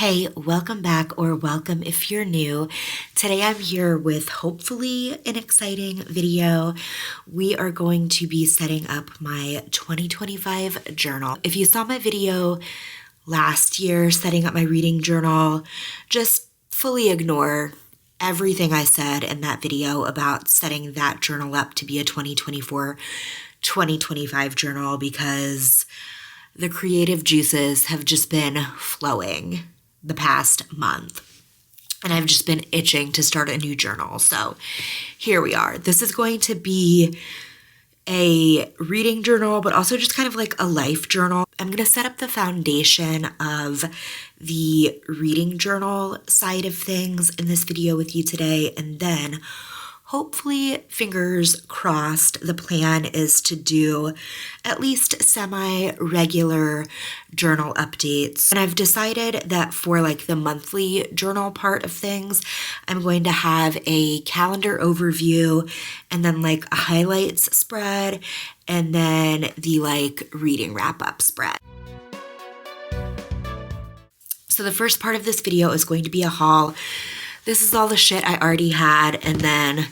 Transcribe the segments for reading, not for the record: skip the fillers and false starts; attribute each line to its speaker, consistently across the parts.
Speaker 1: Hey, welcome back, or welcome if you're new. Today I'm here with hopefully an exciting video. We are going to be setting up my 2025 journal. If you saw my video last year setting up my reading journal, just fully ignore everything I said in that video about setting that journal up to be a 2024-2025 journal, because the creative juices have just been flowing the past month, and I've just been itching to start a new journal. So here we are. This is going to be a reading journal, but also just kind of like a life journal. I'm going to set up the foundation of the reading journal side of things in this video with you today, and then hopefully, fingers crossed, the plan is to do at least semi-regular journal updates. And I've decided that for like the monthly journal part of things, I'm going to have a calendar overview and then like a highlights spread and then the like reading wrap-up spread. So the first part of this video is going to be a haul. This is all the shit I already had, and then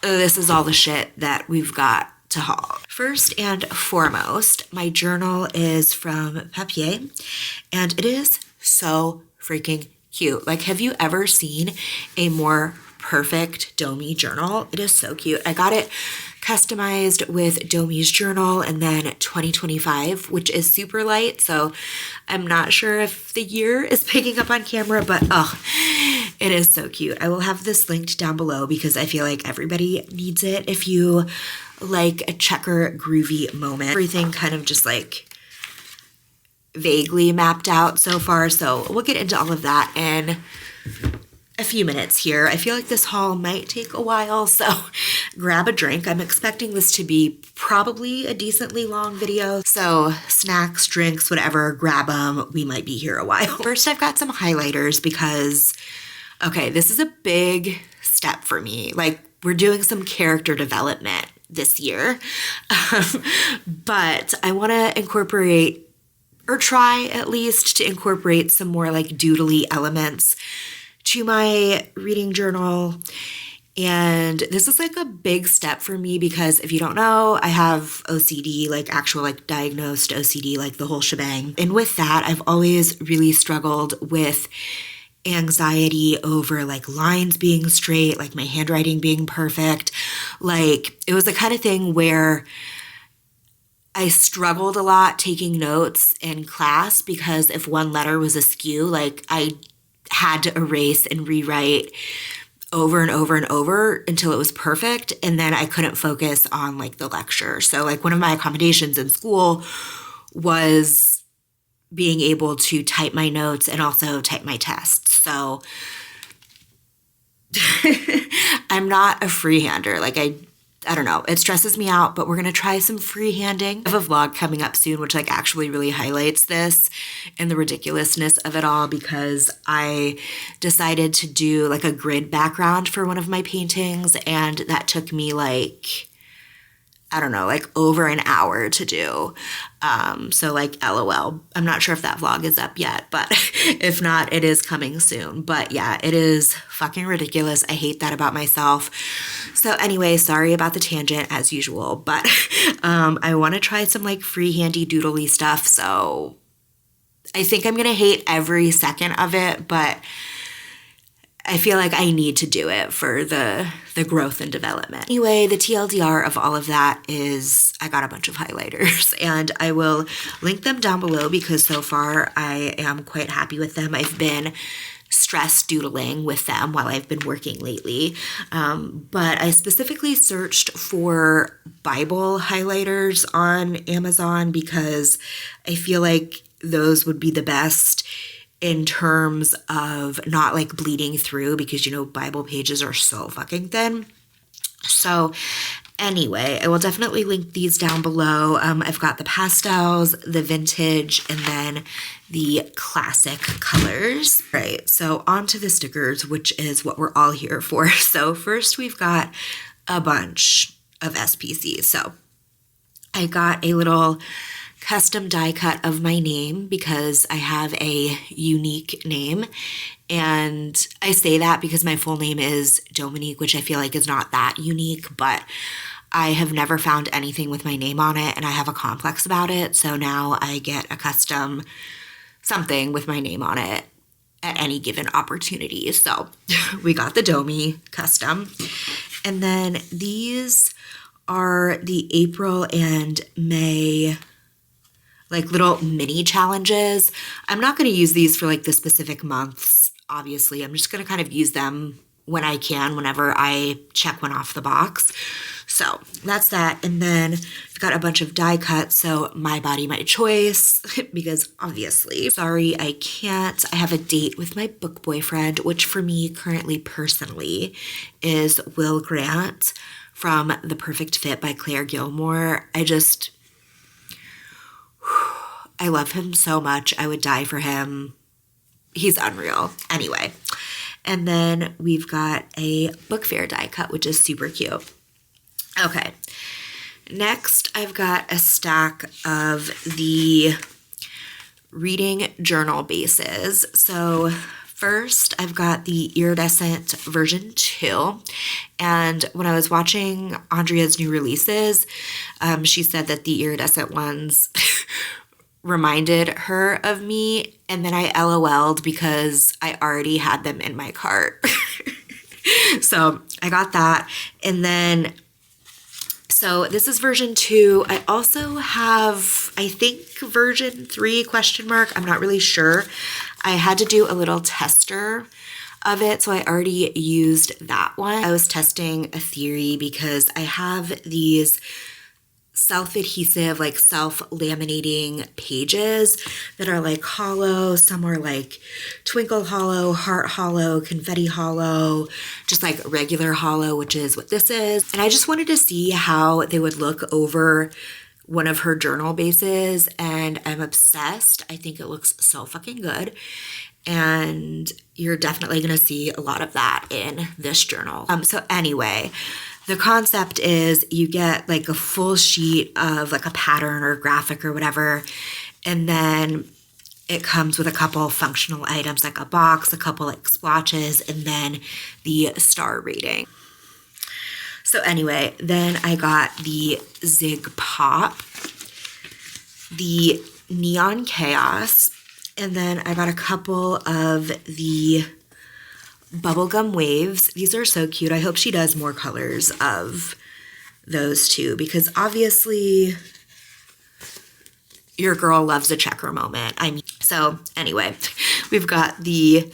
Speaker 1: this is all the shit that we've got to haul. First and foremost, my journal is from Papier, and it is so freaking cute. Like, have you ever seen a more perfect Domi journal? It is so cute. I got it customized with Domi's journal and then 2025, which is super light, so I'm not sure if the year is picking up on camera, but it is so cute. I will have this linked down below because I feel like everybody needs it if you like a checker groovy moment. Everything kind of just like vaguely mapped out so far, so we'll get into all of that in a few minutes here. I feel like this haul might take a while, so grab a drink. I'm expecting this to be probably a decently long video, so snacks, drinks, whatever, grab them. We might be here a while. First, I've got some highlighters because, okay, this is a big step for me. Like, we're doing some character development this year, but I want to incorporate, or try at least to incorporate, some more like doodly elements to my reading journal. And this is like a big step for me because if you don't know, I have OCD, like actual like diagnosed OCD, like the whole shebang. And with that, I've always really struggled with anxiety over like lines being straight, like my handwriting being perfect. Like, it was the kind of thing where I struggled a lot taking notes in class because if one letter was askew, like I had to erase and rewrite over and over and over until it was perfect, and then I couldn't focus on like the lecture. So like one of my accommodations in school was being able to type my notes and also type my tests. So I'm not a freehander. Like I don't know, it stresses me out, but we're going to try some freehanding. I have a vlog coming up soon, which like actually really highlights this and the ridiculousness of it all, because I decided to do like a grid background for one of my paintings, and that took me like, I don't know, like over an hour to do. So like LOL. I'm not sure if that vlog is up yet, but if not, it is coming soon. But yeah, it is fucking ridiculous. I hate that about myself. So anyway, sorry about the tangent as usual, but I want to try some like freehandy doodly stuff. So I think I'm going to hate every second of it, but I feel like I need to do it for the growth and development. Anyway, the TLDR of all of that is I got a bunch of highlighters, and I will link them down below because so far I am quite happy with them. I've been stress doodling with them while I've been working lately, but I specifically searched for Bible highlighters on Amazon because I feel like those would be the best in terms of not like bleeding through, because you know Bible pages are so fucking thin. So anyway, I will definitely link these down below. I've got the pastels, the vintage, and then the classic colors. Right, so on to the stickers, which is what we're all here for. So first we've got a bunch of SPCs. So I got a little custom die cut of my name because I have a unique name. And I say that because my full name is Dominique, which I feel like is not that unique, but I have never found anything with my name on it and I have a complex about it. So now I get a custom something with my name on it at any given opportunity. So we got the Domi custom. And then these are the April and May like little mini challenges. I'm not going to use these for like the specific months, obviously. I'm just going to kind of use them when I can, whenever I check one off the box. So that's that. And then I've got a bunch of die cuts. So my body, my choice, because obviously, sorry, I can't. I have a date with my book boyfriend, which for me currently personally is Will Grant from The Perfect Fit by Claire Gilmore. I love him so much. I would die for him. He's unreal. Anyway. And then we've got a book fair die cut, which is super cute. Okay. Next, I've got a stack of the reading journal bases. So first, I've got the Iridescent version 2. And when I was watching Andrea's new releases, she said that the iridescent ones reminded her of me, and then I LOL'd because I already had them in my cart. So I got that. And then, so this is version 2. I also have, I think, version 3 question mark. I'm not really sure. I had to do a little tester of it, so I already used that one. I was testing a theory because I have these self-adhesive, like self-laminating pages that are like hollow. Some are like twinkle hollow, heart hollow, confetti hollow, just like regular hollow, which is what this is. And I just wanted to see how they would look over one of her journal bases, and I'm obsessed. I think it looks so fucking good. And you're definitely going to see a lot of that in this journal. So anyway, the concept is you get like a full sheet of like a pattern or graphic or whatever, and then it comes with a couple functional items like a box, a couple like splotches, and then the star rating. So anyway, then I got the Zig Pop, the Neon Chaos, and then I got a couple of the Bubblegum Waves. These are so cute. I hope she does more colors of those too, because obviously your girl loves a checker moment. So anyway, we've got the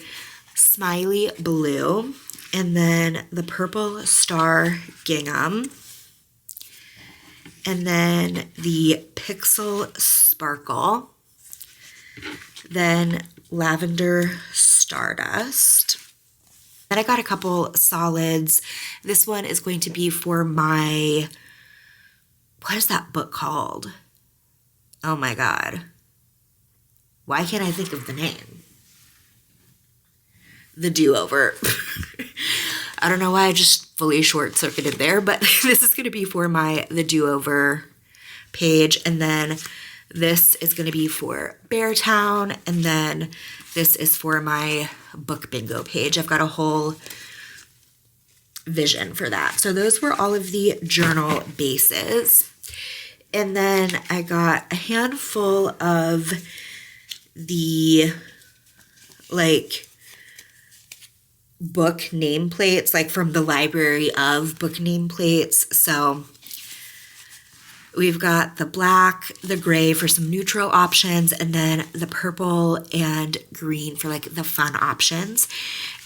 Speaker 1: Smiley Blue, and then the Purple Star Gingham, and then the Pixel Sparkle, then Lavender Stardust. Then I got a couple solids. This one is going to be for my, what is that book called? Oh my God. Why can't I think of the name? The Do-Over. I don't know why I just fully short-circuited there, but this is going to be for my The Do-Over page. And then this is going to be for Beartown. And then this is for my book bingo page. I've got a whole vision for that. So those were all of the journal bases. And then I got a handful of the like book nameplates, like from the library of book nameplates. So we've got the black, the gray for some neutral options, and then the purple and green for like the fun options.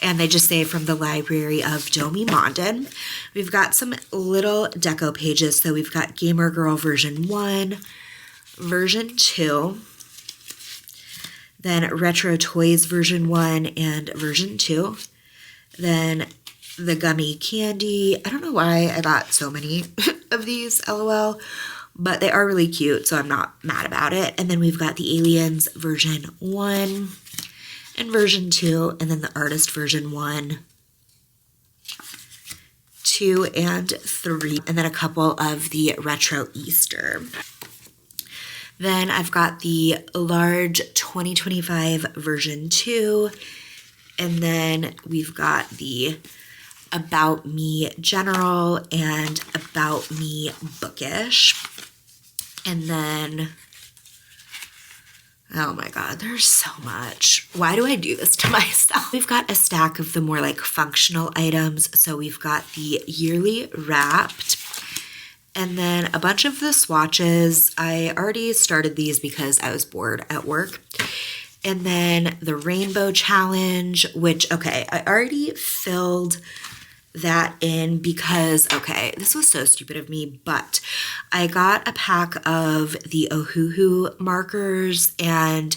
Speaker 1: And they just say from the library of Domi Mondin. We've got some little deco pages. So we've got Gamer Girl version 1, version 2, then Retro Toys version 1 and version 2, then the Gummy Candy. I don't know why I got so many of these, LOL. But they are really cute, so I'm not mad about it. And then we've got the Aliens version 1 and version 2, and then the Artist version 1, 2, and 3, and then a couple of the Retro Easter. Then I've got the large 2025 version 2. And then we've got the About Me General and About Me Bookish. And then, oh my God, there's so much. Why do I do this to myself? We've got a stack of the more like functional items. So we've got the Yearly Wrapped, and then a bunch of the swatches. I already started these because I was bored at work. And then the Rainbow Challenge, which, okay, I already filled that in because, okay, this was so stupid of me, but I got a pack of the Ohuhu markers, and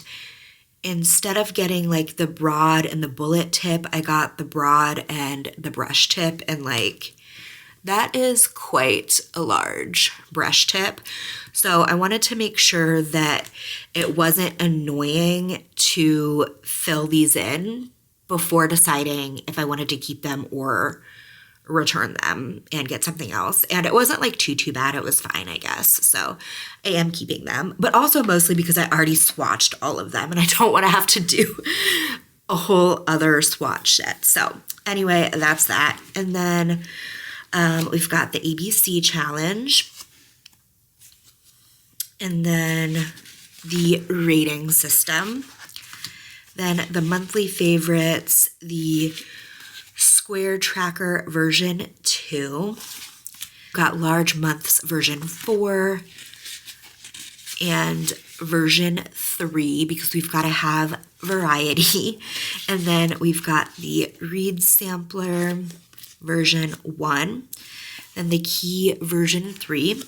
Speaker 1: instead of getting like the broad and the bullet tip, I got the broad and the brush tip, and like that is quite a large brush tip. So I wanted to make sure that it wasn't annoying to fill these in before deciding if I wanted to keep them or return them and get something else. And it wasn't like too bad. It was fine, I guess. So I am keeping them, but also mostly because I already swatched all of them and I don't want to have to do a whole other swatch set. So anyway, that's that. And then we've got the ABC challenge, and then the rating system, then the monthly favorites, the Square Tracker version 2, got large months version 4, and version 3 because we've got to have variety, and then we've got the Read Sampler version 1, then the Key version 3,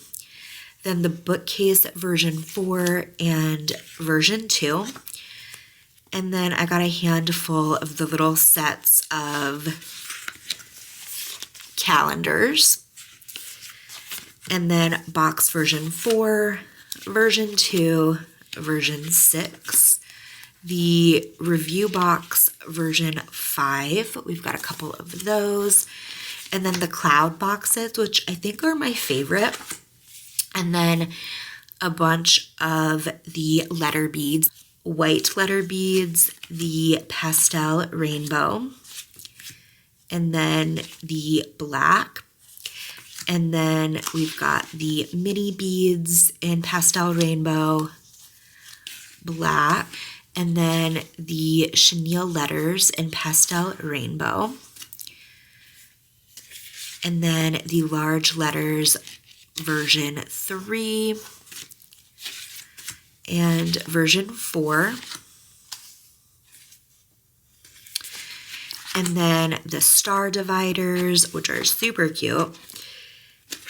Speaker 1: then the Bookcase version 4 and version 2, and then I got a handful of the little sets of calendars, and then Box version 4, version 2, version 6, the Review Box version 5, we've got a couple of those, and then the Cloud boxes, which I think are my favorite, and then a bunch of the letter beads, white letter beads, the Pastel Rainbow, and then the black, and then we've got the mini beads in Pastel Rainbow, black, and then the chenille letters in Pastel Rainbow, and then the large letters version 3 and version 4, and then the star dividers, which are super cute,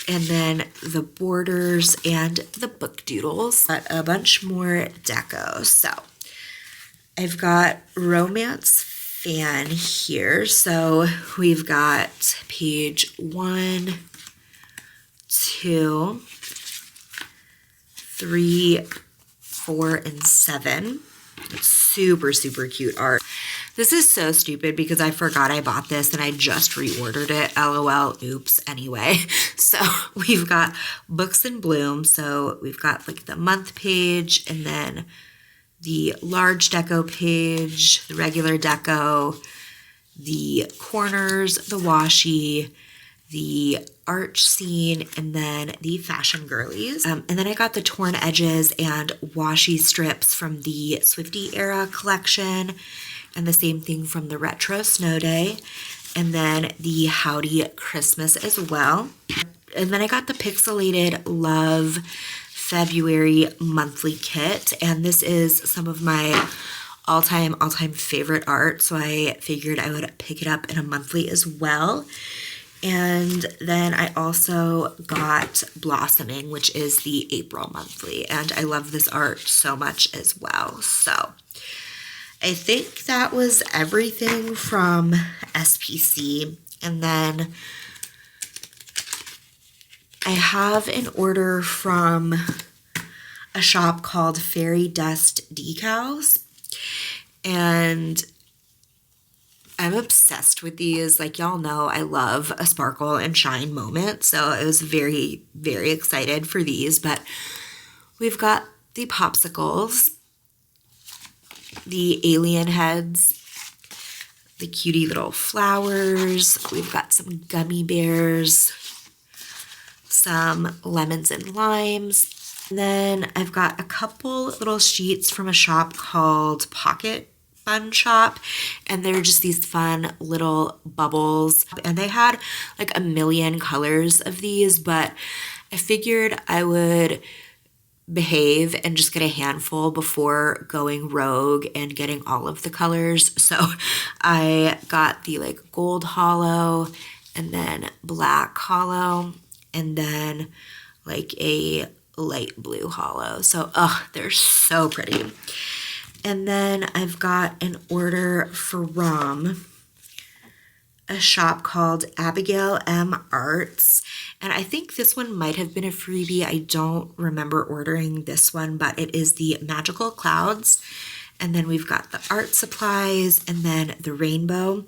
Speaker 1: and then the borders and the book doodles. Got a bunch more deco. So I've got Romance Fan here. So we've got page 1, 2, 3, 4, and 7. It's super cute art. This is so stupid because I forgot I bought this and I just reordered it. LOL, oops, anyway. So we've got Books in Bloom. So we've got like the month page and then the large deco page, the regular deco, the corners, the washi, the arch scene, and then the fashion girlies. And then I got the torn edges and washi strips from the Swiftie era collection, and the same thing from the retro snow day, and then the Howdy Christmas as well. And then I got the Pixelated Love February monthly kit, and this is some of my all-time favorite art, so I figured I would pick it up in a monthly as well. And then I also got Blossoming, which is the April monthly, and I love this art so much as well. So I think that was everything from SPC. And then I have an order from a shop called Fairy Dust Decals, and I'm obsessed with these. Like, y'all know I love a sparkle and shine moment, so I was very excited for these. But we've got the popsicles, the alien heads, the cutie little flowers. We've got some gummy bears, some lemons and limes. And then I've got a couple little sheets from a shop called Pocket Fun Shop, and they're just these fun little bubbles. And they had like a million colors of these, but I figured I would behave and just get a handful before going rogue and getting all of the colors. So I got the like gold hollow and then black hollow and then like a light blue hollow. So they're so pretty. And then I've got an order from a shop called Abigail M. Arts. And I think this one might have been a freebie. I don't remember ordering this one, but it is the Magical Clouds. And then we've got the art supplies and then the rainbow,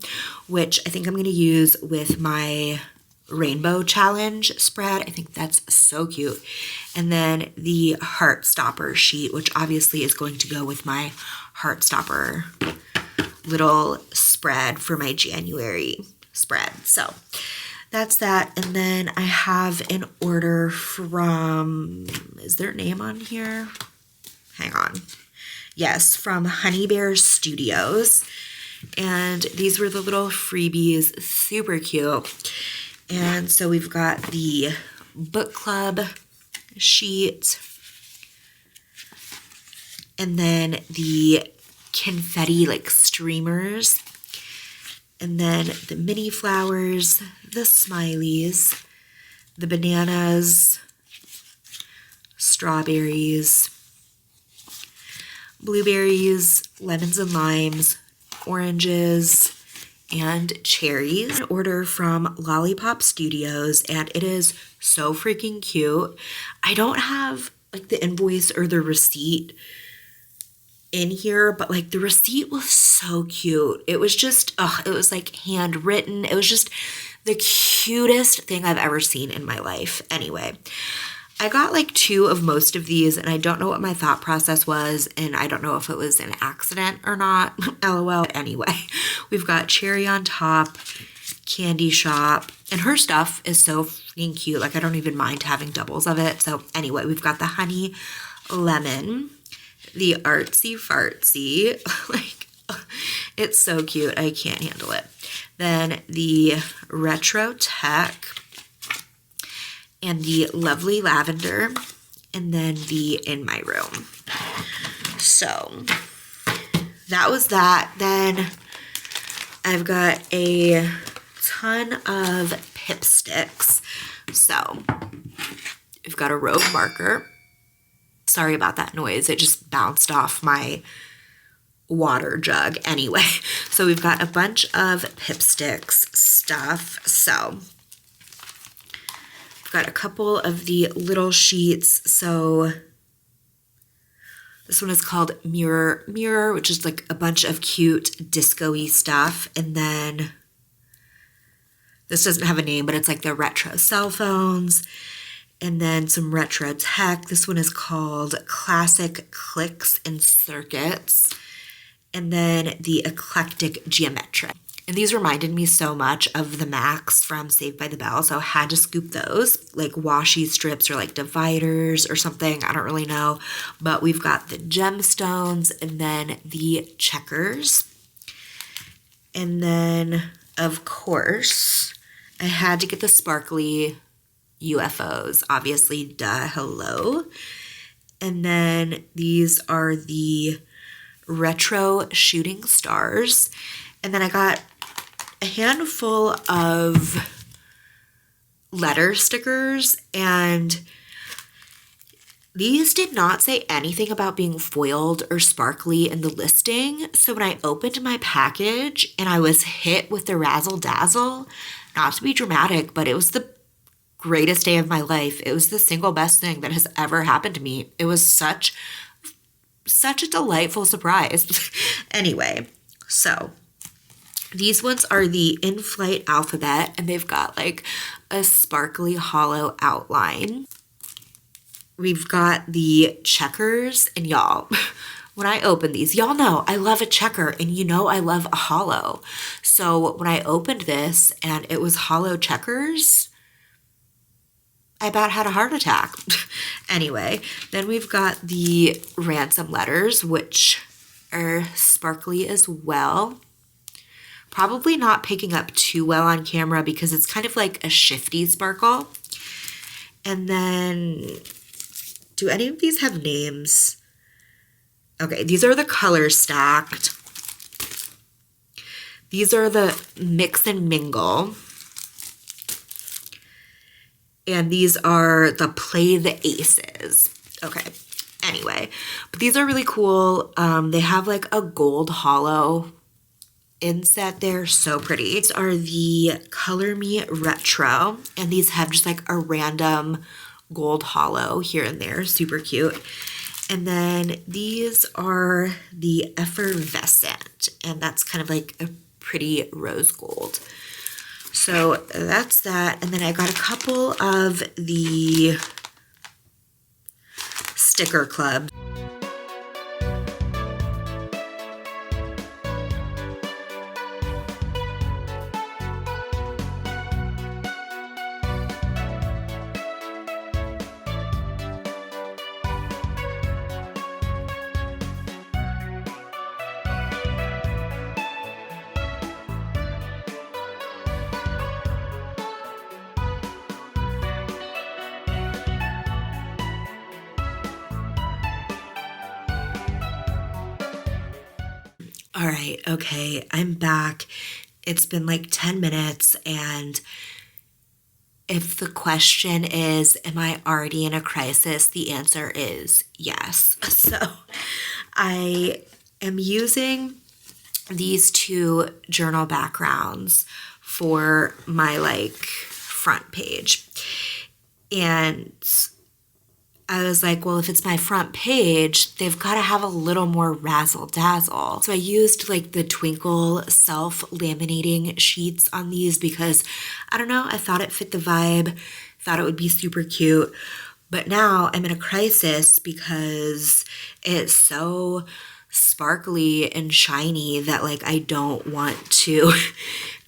Speaker 1: which I think I'm going to use with my rainbow challenge spread. I think that's so cute. And then the Heartstopper sheet, which obviously is going to go with my Heartstopper little spread for my January spread. So that's that. And then I have an order from, is their name on here? Hang on. Yes, from Honey Bear Studios. And these were the little freebies, super cute. And so we've got the book club sheet, and then the confetti like streamers, and then the mini flowers, the smileys, the bananas, strawberries, blueberries, lemons and limes, oranges, and cherries. An order from Lollipop Studios, and it is so freaking cute. I don't have like the invoice or the receipt in here, but like the receipt was so cute. It was just, it was like handwritten. It was just the cutest thing I've ever seen in my life. Anyway, I got like 2 of most of these, and I don't know what my thought process was, and I don't know if it was an accident or not. LOL. Anyway, we've got Cherry on Top, Candy Shop, and her stuff is so freaking cute. Like, I don't even mind having doubles of it. So anyway, we've got the Honey Lemon, the Artsy Fartsy. Like, it's so cute. I can't handle it. Then the Retro Tech, and the Lovely Lavender, and then the In My Room. So that was that. Then I've got a ton of Pipsticks. So we've got a Rogue marker. Sorry about that noise. It just bounced off my water jug. Anyway, so we've got a bunch of Pipsticks stuff. So got a couple of the little sheets. So this one is called Mirror Mirror, which is like a bunch of cute disco-y stuff. And then this doesn't have a name, but it's like the retro cell phones. And then some retro tech. This one is called Classic Clicks and Circuits. And then the Eclectic Geometric. And these reminded me so much of the Max from Saved by the Bell, so I had to scoop those, like washi strips or like dividers or something. I don't really know. But we've got the gemstones and then the checkers. And then, of course, I had to get the sparkly UFOs. Obviously, duh, hello. And then these are the retro shooting stars. And then I got a handful of letter stickers, and these did not say anything about being foiled or sparkly in the listing. So when I opened my package and I was hit with the razzle dazzle, not to be dramatic, but it was the greatest day of my life. It was the single best thing that has ever happened to me. It was such a delightful surprise. Anyway, so these ones are the in-flight alphabet, and they've got like a sparkly hollow outline. we've got the checkers, and y'all, when I open these, y'all know I love a checker, and you know I love a hollow. So when I opened this and it was hollow checkers, I about had a heart attack. Anyway, then we've got the ransom letters, which are sparkly as well. Probably not picking up too well on camera because it's kind of like a shifty sparkle. And then, do any of these have names? Okay, these are the color stacked. These are the mix and mingle. And these are the play the aces. Okay, anyway, but these are really cool. They have like a gold hollow inset there, so pretty. These are the Color Me Retro, and these have just like a random gold hollow here and there, super cute. And then these are the Effervescent, and that's kind of like a pretty rose gold. So that's that. And then I got a couple of the sticker clubs. All right, okay, I'm back. It's been like 10 minutes, and if the question is, am I already in a crisis? The answer is yes. So I am using these two journal backgrounds for my like front page. And I was like, well, if it's my front page, they've got to have a little more razzle dazzle. So I used like the Twinkle self-laminating sheets on these because, I don't know, I thought it fit the vibe, thought it would be super cute. But now I'm in a crisis because it's so sparkly and shiny that like I don't want to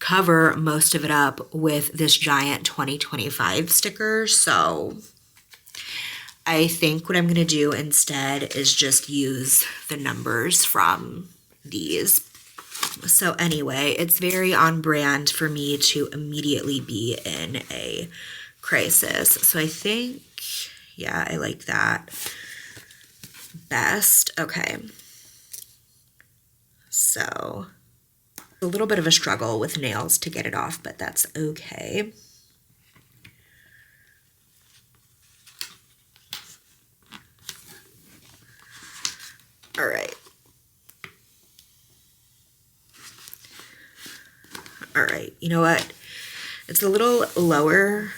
Speaker 1: cover most of it up with this giant 2025 sticker. So I think what I'm going to do instead is just use the numbers from these. So anyway, it's very on brand for me to immediately be in a crisis. So I think, yeah, I like that best. Okay. So a little bit of a struggle with nails to get it off, but that's okay. All right. All right. You know what? It's a little lower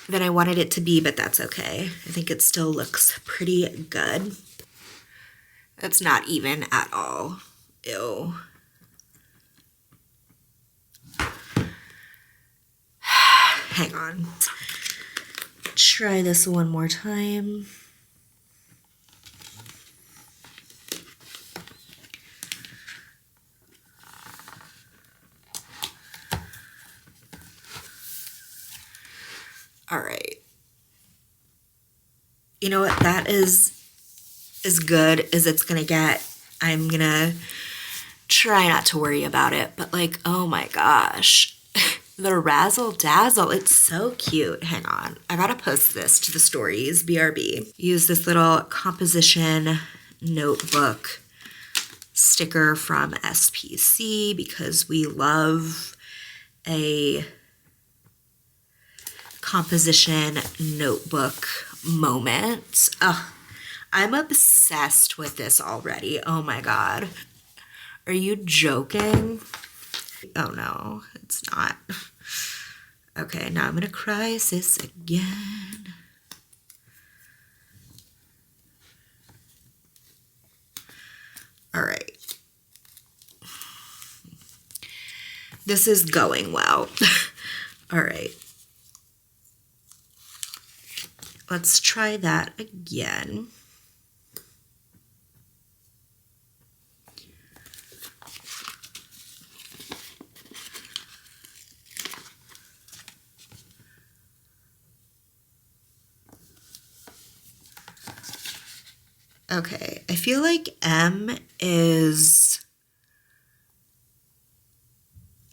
Speaker 1: than I wanted it to be, but that's okay. I think it still looks pretty good. That's not even at all. Ew. Hang on. Try this one more time. All right. You know what? That is as good as it's gonna get. I'm gonna try not to worry about it, but like, oh my gosh. The razzle dazzle, it's so cute. Hang on, I gotta post this to the stories, BRB. Use this little composition notebook sticker from SPC because we love a composition notebook moment. Oh, I'm obsessed with this already. Oh my God. Are you joking? Oh no, it's not. Okay, now I'm in a crisis again. All right. This is going well. All right. let's try that again. Okay, I feel like M is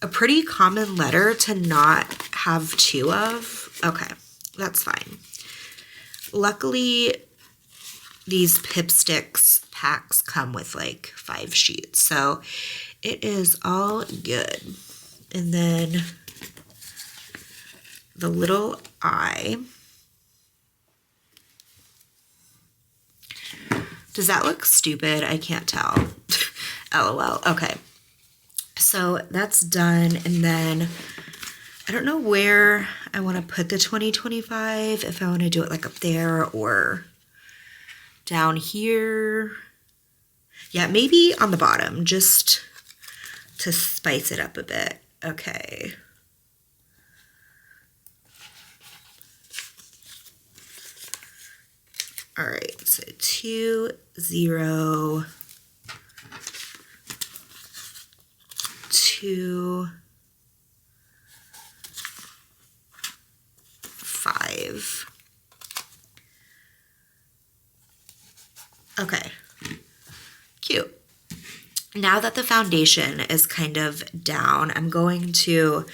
Speaker 1: a pretty common letter to not have two of. Okay, that's fine. Luckily, these Pipsticks packs come with like 5 sheets, so it is all good. And then the little I. Does that look stupid? I can't tell. LOL. Okay. So that's done. And then I don't know where I want to put the 2025, if I want to do it like up there or down here. Yeah, maybe on the bottom, just to spice it up a bit. Okay. All right, so 2, 0, 2, 5. Okay, cute. Now that the foundation is kind of down, I'm going to,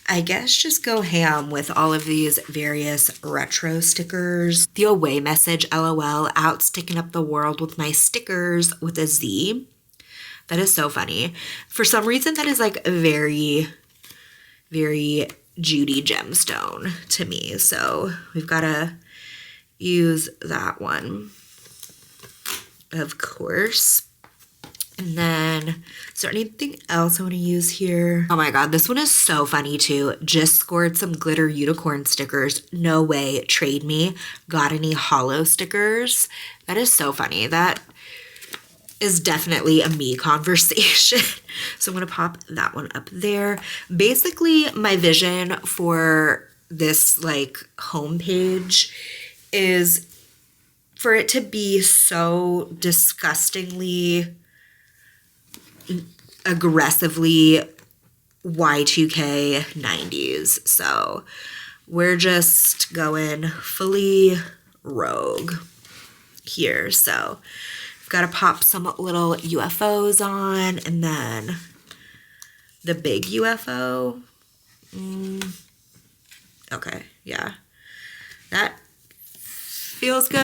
Speaker 1: I guess, just go ham with all of these various retro stickers. The away message, LOL, out sticking up the world with my stickers with a Z. That is so funny. For some reason, that is like a very, very Judy gemstone to me. So we've got to use that one, of course. And then, is there anything else I want to use here? Oh my god, this one is so funny too. Just scored some glitter unicorn stickers. No way, trade me. Got any hollow stickers? That is so funny. That is definitely a me conversation. So I'm going to pop that one up there. Basically, my vision for this like homepage is for it to be so disgustingly aggressively Y2K 90s. So we're just going fully rogue here. So I've got to pop some little UFOs on, and then the big UFO. Okay, yeah. That feels good.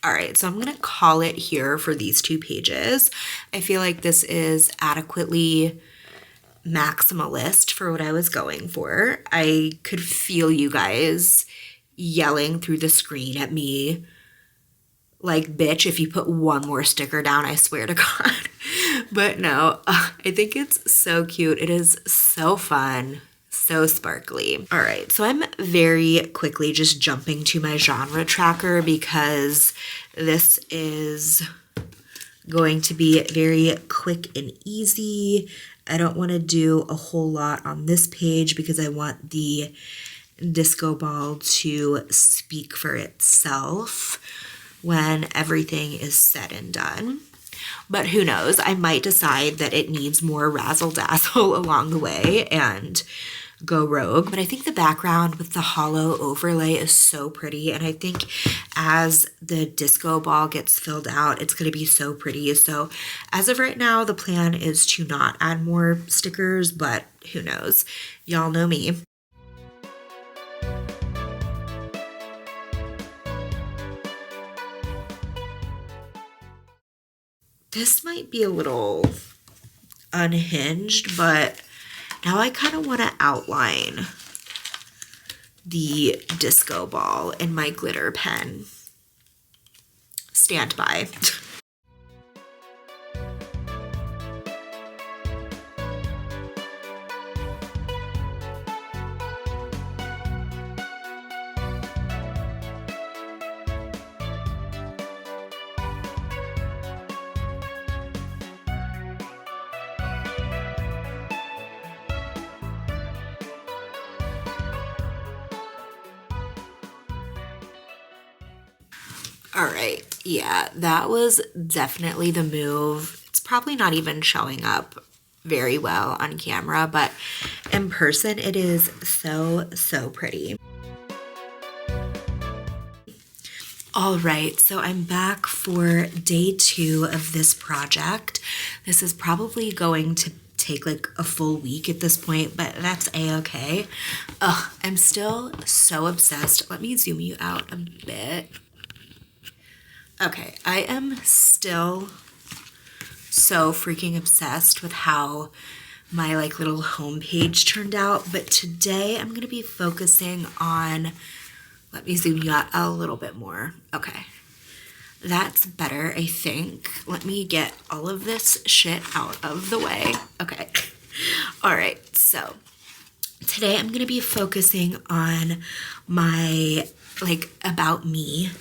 Speaker 1: All right, so I'm going to call it here for these 2 pages. I feel like this is adequately maximalist for what I was going for. I could feel you guys yelling through the screen at me like, bitch, if you put one more sticker down, I swear to God. But no, I think it's so cute. It is so fun. So sparkly. All right, so I'm very quickly just jumping to my genre tracker because this is going to be very quick and easy. I don't want to do a whole lot on this page because I want the disco ball to speak for itself when everything is said and done. But who knows, I might decide that it needs more razzle dazzle along the way and go rogue. But I think the background with the hollow overlay is so pretty, and I think as the disco ball gets filled out, it's going to be so pretty. So as of right now, the plan is to not add more stickers, but who knows? Y'all know me. This might be a little unhinged, but now I kind of want to outline the disco ball in my glitter pen. Stand by. All right, yeah, that was definitely the move. It's probably not even showing up very well on camera, but in person it is so, so pretty. All right, so I'm back for day 2 of this project. This is probably going to take like a full week at this point, but that's a-okay. Ugh, I'm still so obsessed. Let me zoom you out a bit. Okay, I am still so freaking obsessed with how my like little homepage turned out, but today I'm gonna be focusing on, let me zoom you out a little bit more. Okay, that's better, I think. Let me get all of this shit out of the way. Okay, all right, so today I'm gonna be focusing on my like about me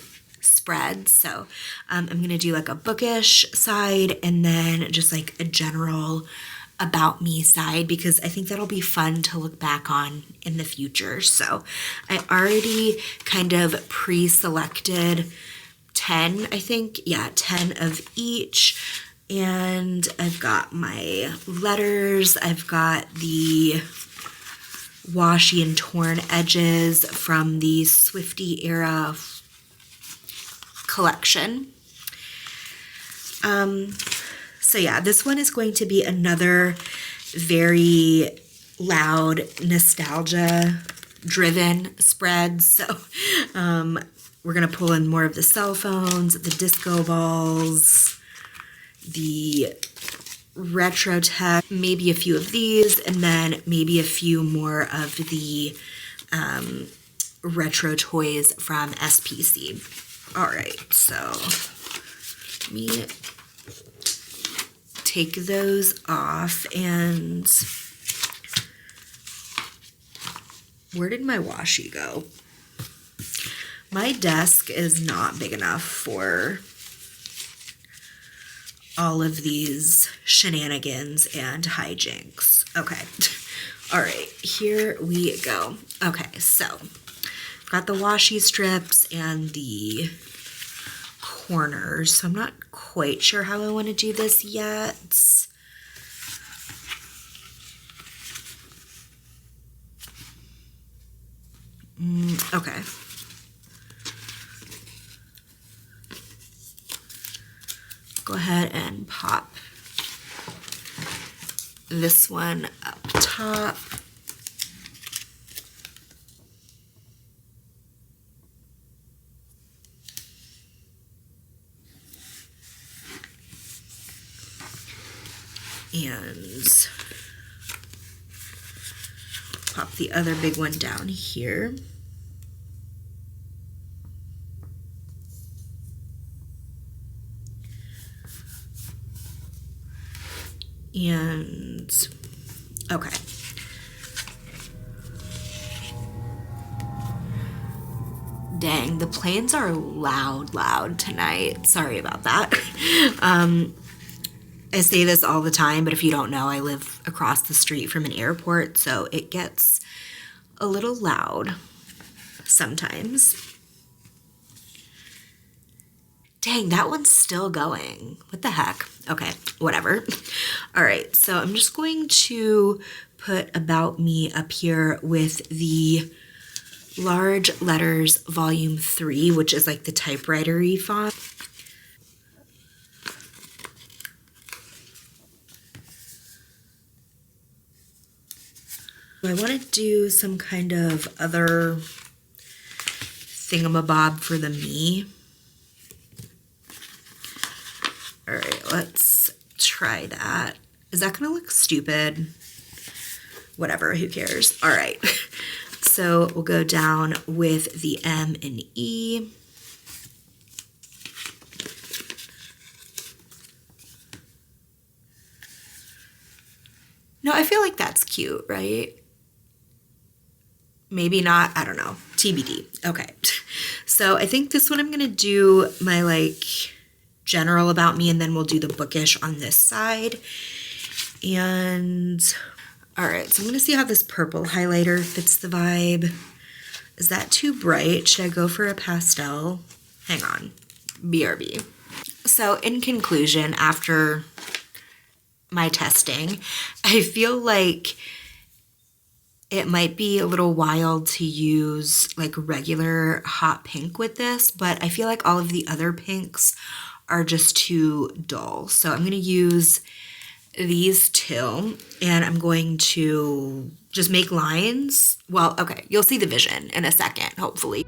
Speaker 1: spread. So I'm gonna do like a bookish side and then just like a general about me side, because I think that'll be fun to look back on in the future. So I already kind of pre-selected 10, I think. Yeah, 10 of each. And I've got my letters. I've got the washi and torn edges from the Swifty era collection. So yeah, this one is going to be another very loud, nostalgia driven spread. So we're gonna pull in more of the cell phones, the disco balls, the retro tech, maybe a few of these, and then maybe a few more of the retro toys from SPC. All right, so let me take those off. And where did my washi go? My desk is not big enough for all of these shenanigans and hijinks. Okay, all right, here we go. Okay, so I've got the washi strips and the corners, so I'm not quite sure how I want to do this yet. Okay. Go ahead and pop this one up top. And pop the other big one down here. And okay. Dang, the planes are loud tonight. Sorry about that. I say this all the time, but if you don't know, I live across the street from an airport, so it gets a little loud sometimes. Dang, that one's still going. What the heck? Okay, whatever. All right, so I'm just going to put About Me up here with the large letters volume 3, which is like the typewriter-y font. I want to do some kind of other thingamabob for the me. All right, let's try that. Is that gonna look stupid? Whatever, who cares? All right, so we'll go down with the M and E. No, I feel like that's cute, right? Maybe not, I don't know, TBD. Okay, so I think this one I'm gonna do my like general about me, and then we'll do the bookish on this side. And all right, so I'm gonna see how this purple highlighter fits the vibe. Is that too bright? Should I go for a pastel? Hang on, BRB. So in conclusion, after my testing, I feel like it might be a little wild to use like regular hot pink with this, but I feel like all of the other pinks are just too dull. So I'm going to use these two, and I'm going to just make lines. Well, okay, you'll see the vision in a second, hopefully.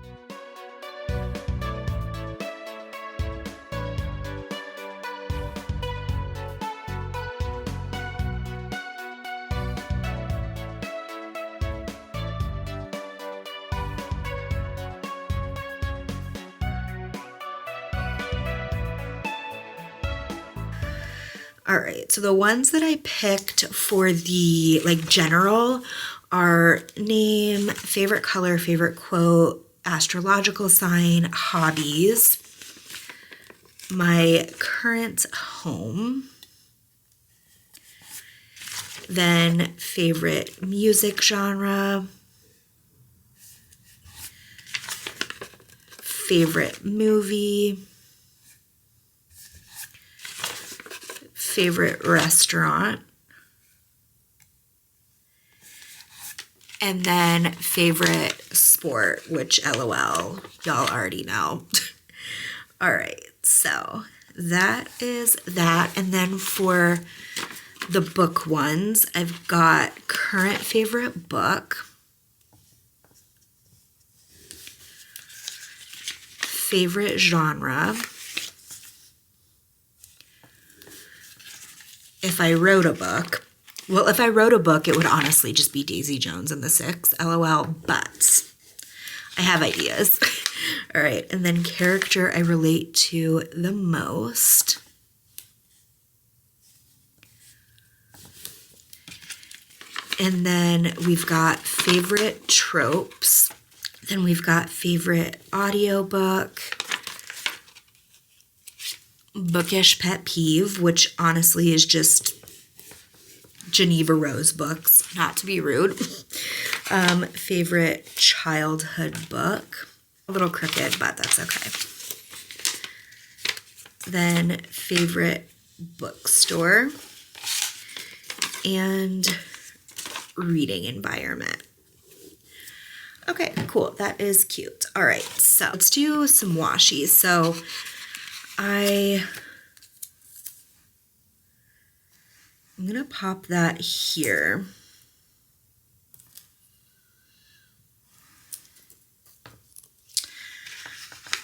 Speaker 1: All right, so the ones that I picked for the like general are name, favorite color, favorite quote, astrological sign, hobbies, my current home, then favorite music genre, favorite movie, favorite restaurant, and then favorite sport, which LOL, y'all already know. All right, so that is that. And then for the book ones, I've got current favorite book, favorite genre, if I wrote a book. Well, if I wrote a book, it would honestly just be Daisy Jones and the Six, LOL, but I have ideas. All right, and then character I relate to the most. And then we've got favorite tropes. Then we've got favorite audiobook, bookish pet peeve, which honestly is just Geneva Rose books, not to be rude. Favorite childhood book. A little crooked, but that's okay. Then favorite bookstore and reading environment. Okay, cool. That is cute. All right, so let's do some washies. So I'm gonna pop that here.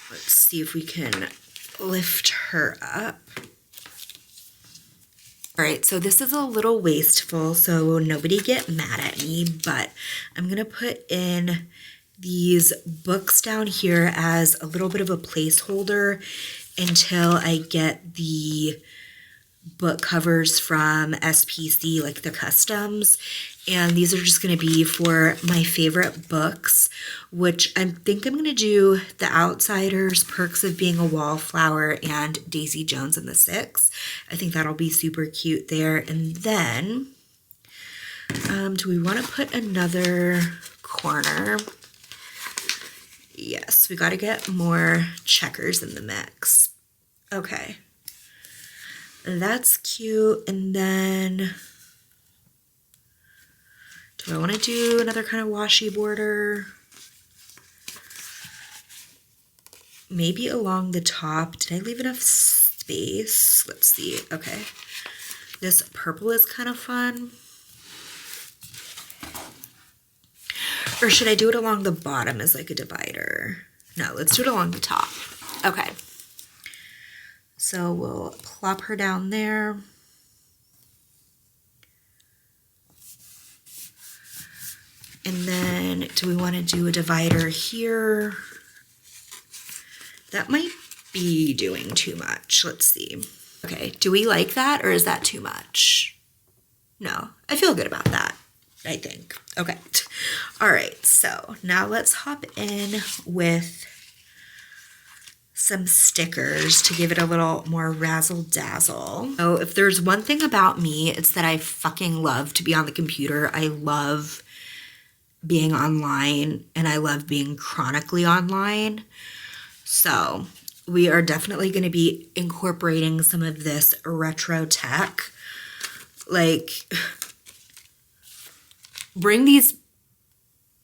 Speaker 1: Let's see if we can lift her up. All right, so this is a little wasteful, so nobody get mad at me, but I'm gonna put in these books down here as a little bit of a placeholder until I get the book covers from SPC, like the customs. And these are just going to be for my favorite books, which I think I'm going to do The Outsiders, Perks of Being a Wallflower, and Daisy Jones and the Six. I think that'll be super cute there. And then, do we want to put another corner? Yes, we got to get more checkers in the mix. Okay. That's cute. And then, do I want to do another kind of washi border? Maybe along the top. Did I leave enough space? Let's see. Okay. This purple is kind of fun. Or should I do it along the bottom as like a divider? No, let's do it along the top. Okay. So we'll plop her down there. And then do we want to do a divider here? That might be doing too much. Let's see. Okay, do we like that or is that too much? No, I feel good about that, I think. Okay, all right, so now let's hop in with some stickers to give it a little more razzle dazzle. So if there's one thing about me, it's that I fucking love to be on the computer. I love being online and I love being chronically online. So we are definitely going to be incorporating some of this retro tech. Like, bring these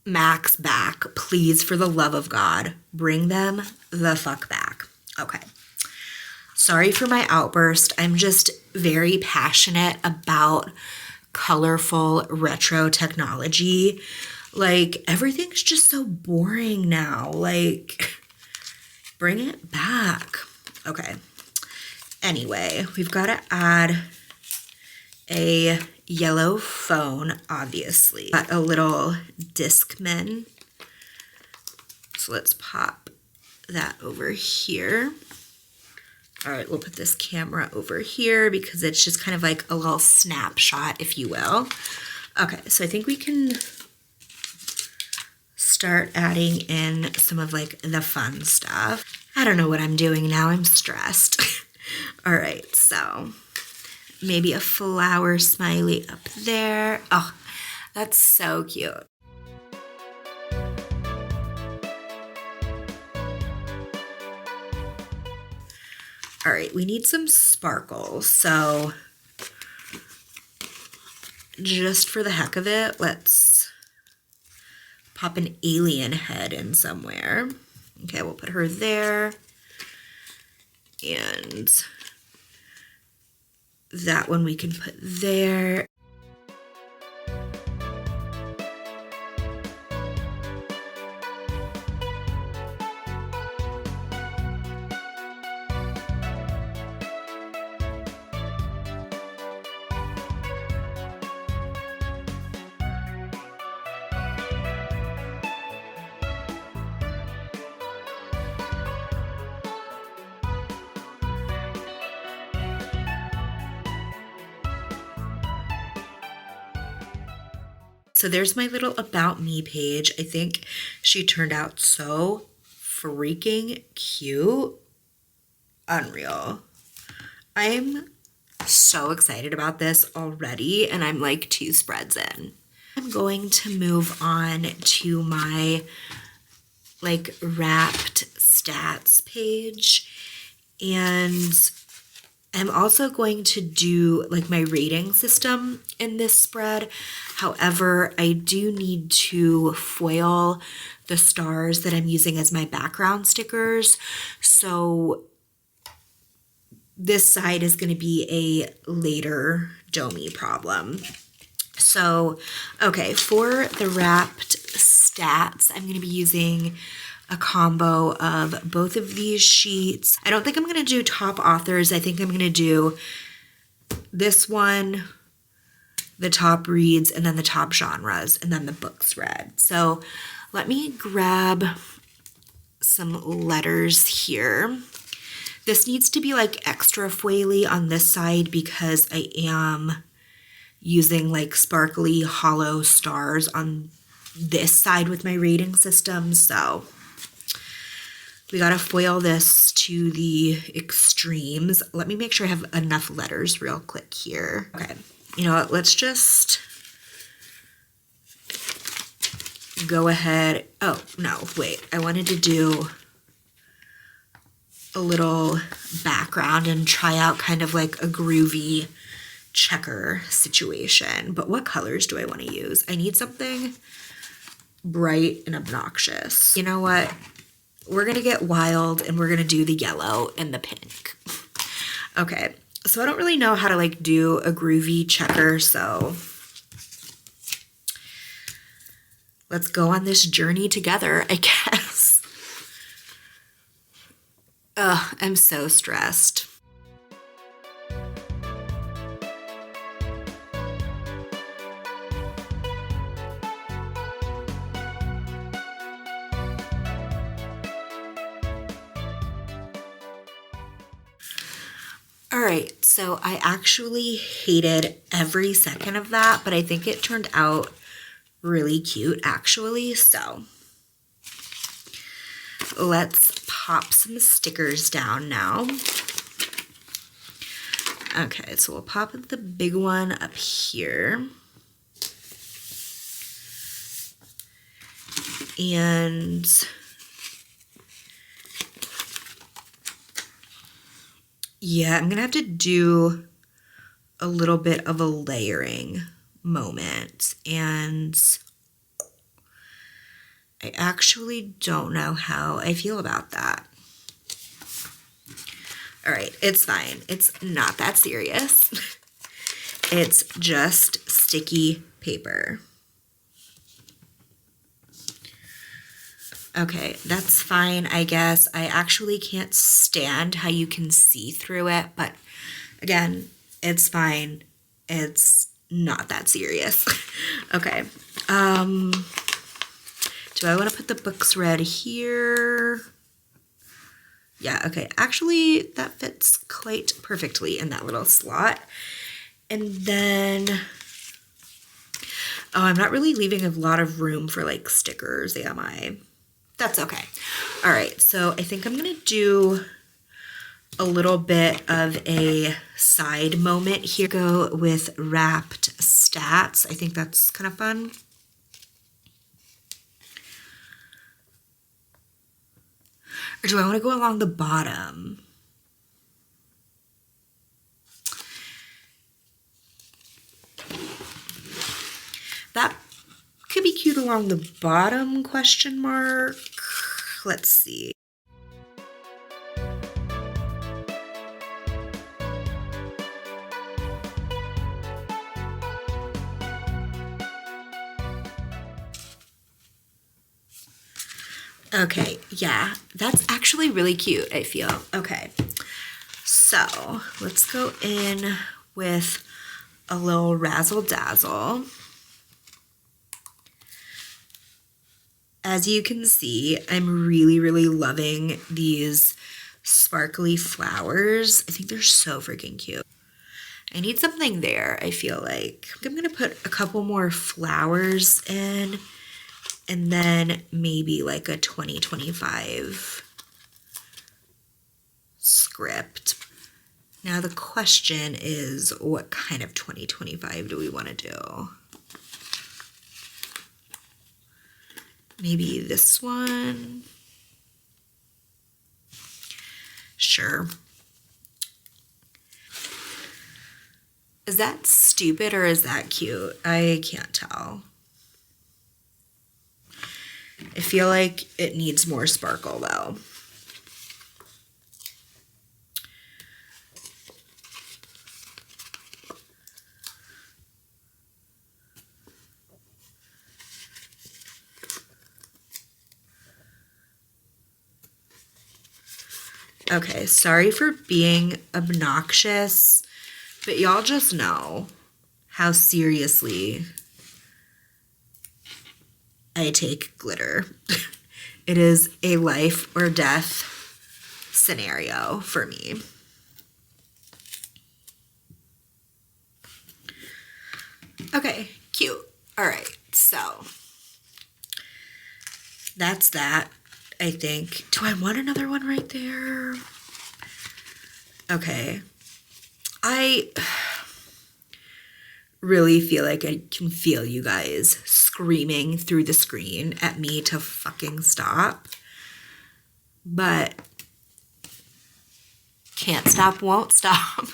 Speaker 1: Macs back, please, for the love of God. Bring them the fuck back. Okay. Sorry for my outburst. I'm just very passionate about colorful retro technology. Like, everything's just so boring now. Like, bring it back. Okay. Anyway, we've got to add a yellow phone, obviously. Got a little Discman. So let's pop that over here. All right, we'll put this camera over here because it's just kind of like a little snapshot, if you will. Okay, so I think we can start adding in some of like the fun stuff. I don't know what I'm doing now. I'm stressed. All right, so maybe a flower smiley up there. Oh, that's so cute. All right, we need some sparkles. So just for the heck of it, let's pop an alien head in somewhere. Okay, we'll put her there. And that one we can put there. So there's my little About Me page. I think she turned out so freaking cute. Unreal. I'm so excited about this already, and I'm like 2 spreads in. I'm going to move on to my like wrapped stats page, and I'm also going to do like my rating system in this spread. However, I do need to foil the stars that I'm using as my background stickers. So this side is going to be a later Domi problem. So, okay, for the wrapped stats, I'm going to be using a combo of both of these sheets. I don't think I'm going to do top authors. I think I'm going to do this one, the top reads, and then the top genres, and then the books read. So let me grab some letters here. This needs to be like extra foily on this side because I am using like sparkly hollow stars on this side with my rating system. So we gotta foil this to the extremes. Let me make sure I have enough letters real quick here. Okay, you know what, let's just go ahead. Oh, no, wait, I wanted to do a little background and try out kind of like a groovy checker situation. But what colors do I want to use? I need something bright and obnoxious. You know what? We're going to get wild and we're going to do the yellow and the pink. Okay, so I don't really know how to like do a groovy checker, so let's go on this journey together, I guess. Ugh, I'm so stressed. All right, so I actually hated every second of that, but I think it turned out really cute actually. So let's pop some stickers down now. Okay, so we'll pop the big one up here. And yeah, I'm gonna have to do a little bit of a layering moment, and I actually don't know how I feel about that. All right, it's fine. It's not that serious. It's just sticky paper. Okay, that's fine, I guess. I actually can't stand how you can see through it, but again, it's fine. It's not that serious. Okay. Do I want to put the books red here? Yeah, okay. Actually, that fits quite perfectly in that little slot. And then, oh, I'm not really leaving a lot of room for like stickers, am I? That's okay. All right, so I think I'm gonna do a little bit of a side moment here. Go with wrapped stats. I think that's kind of fun. Or do I want to go along the bottom? That could be cute along the bottom, question mark. Let's see. Okay, yeah, that's actually really cute, I feel. Okay, so let's go in with a little razzle dazzle. As you can see, I'm really, really loving these sparkly flowers. I think they're so freaking cute. I need something there, I feel like. I'm gonna put a couple more flowers in, and then maybe like a 2025 script. Now the question is, what kind of 2025 do we want to do? Maybe this one? Sure. Is that stupid or is that cute? I can't tell. I feel like it needs more sparkle though. Okay, sorry for being obnoxious, but y'all just know how seriously I take glitter. It is a life or death scenario for me. Okay, cute. All right, so that's that, I think. Do I want another one right there? Okay. I really feel like I can feel you guys screaming through the screen at me to fucking stop. But can't stop, won't stop.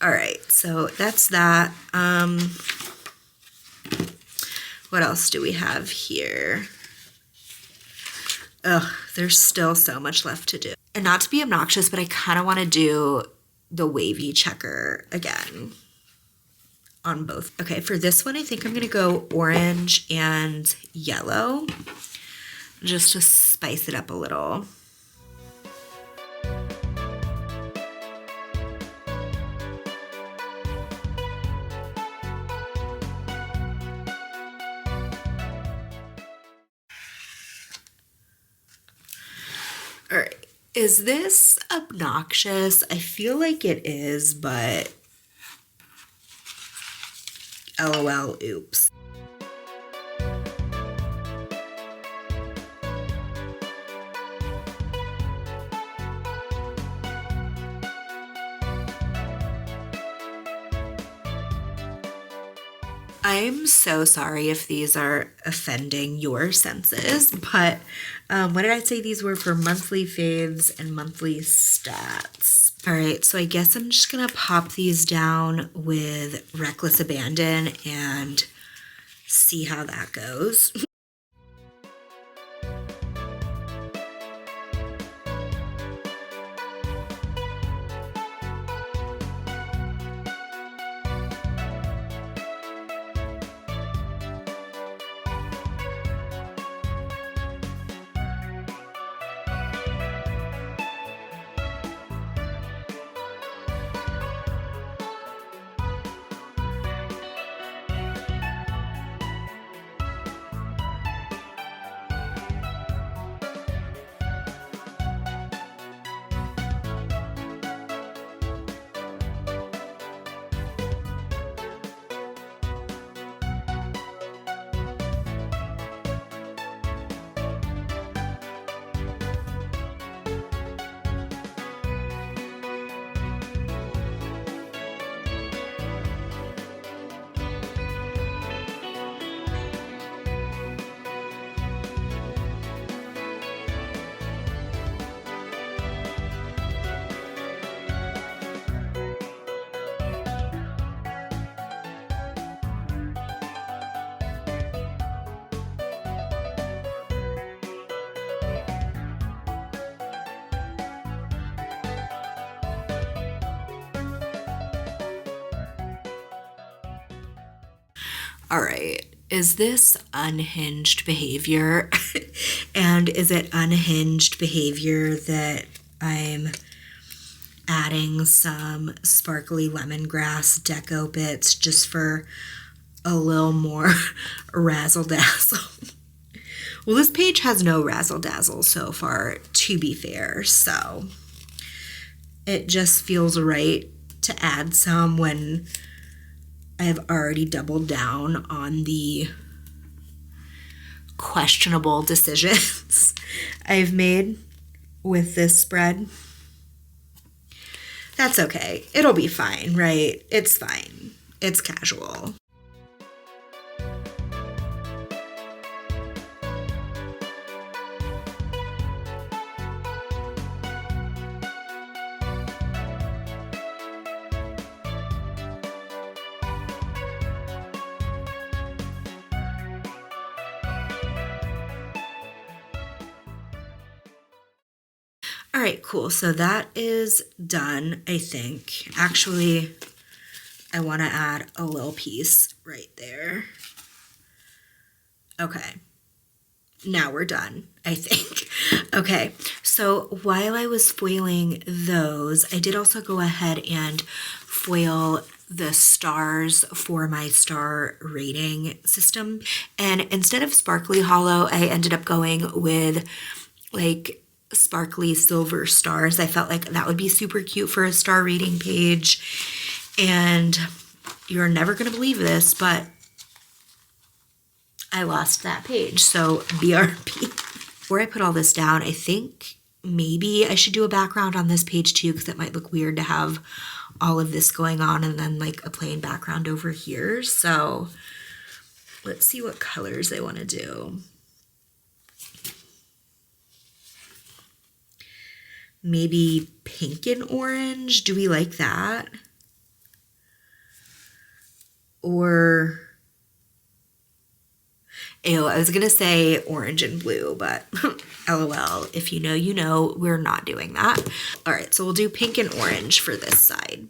Speaker 1: All right, so that's that. What else do we have here? Ugh, there's still so much left to do. And not to be obnoxious, but I kind of want to do the wavy checker again on both. Okay, for this one, I think I'm going to go orange and yellow just to spice it up a little. All right. Is this obnoxious? I feel like it is, but LOL, oops. I'm so sorry if these are offending your senses, but what did I say these were for monthly faves and monthly stats? All right, so I guess I'm just gonna pop these down with reckless abandon and see how that goes. All right, is this unhinged behavior? And is it unhinged behavior that I'm adding some sparkly lemongrass deco bits just for a little more razzle dazzle? Well, this page has no razzle dazzle so far, to be fair, so it just feels right to add some when I've already doubled down on the questionable decisions I've made with this spread. That's okay. It'll be fine, right? It's fine. It's casual. All right, cool. So that is done, I think. Actually, I want to add a little piece right there. Okay. Now we're done, I think. Okay, so while I was foiling those, I did also go ahead and foil the stars for my star rating system. And instead of sparkly hollow, I ended up going with like sparkly silver stars. I felt like that would be super cute for a star rating page. And you're never going to believe this, but I lost that page. So BRP. Before I put all this down, I think maybe I should do a background on this page too, because it might look weird to have all of this going on and then like a plain background over here. So let's see what colors I want to do. Maybe pink and orange. Do we like that? Or, ew, I was going to say orange and blue, but LOL, if you know, you know, we're not doing that. All right, so we'll do pink and orange for this side.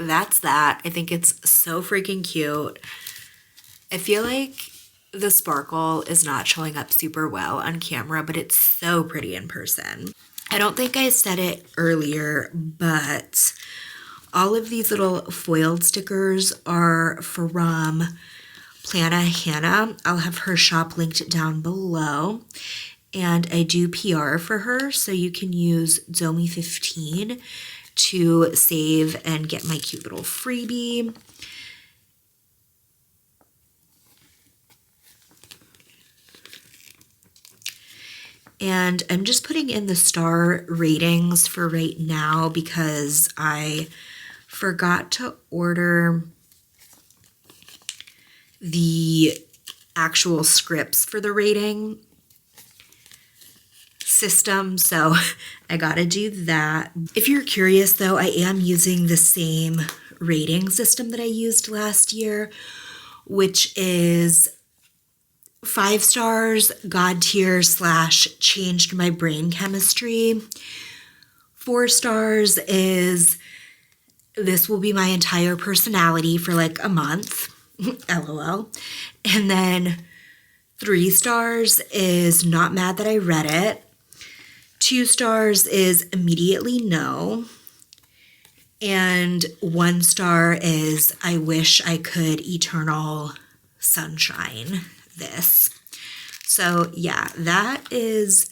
Speaker 1: That's that. I think it's so freaking cute. I feel like the sparkle is not showing up super well on camera, but it's so pretty in person. I don't think I said it earlier, but all of these little foiled stickers are from Plannahannah. I'll have her shop linked down below. And I do PR for her, so you can use Zomi15 to save and get my cute little freebie. And I'm just putting in the star ratings for right now because I forgot to order the actual scripts for the rating system, so I gotta do that. If you're curious though, I am using the same rating system that I used last year, which is 5 stars, God tier / changed my brain chemistry. 4 stars is this will be my entire personality for like a month, LOL. And then 3 stars is not mad that I read it. 2 stars is immediately no. And 1 star is I wish I could eternal sunshine this. So yeah, that is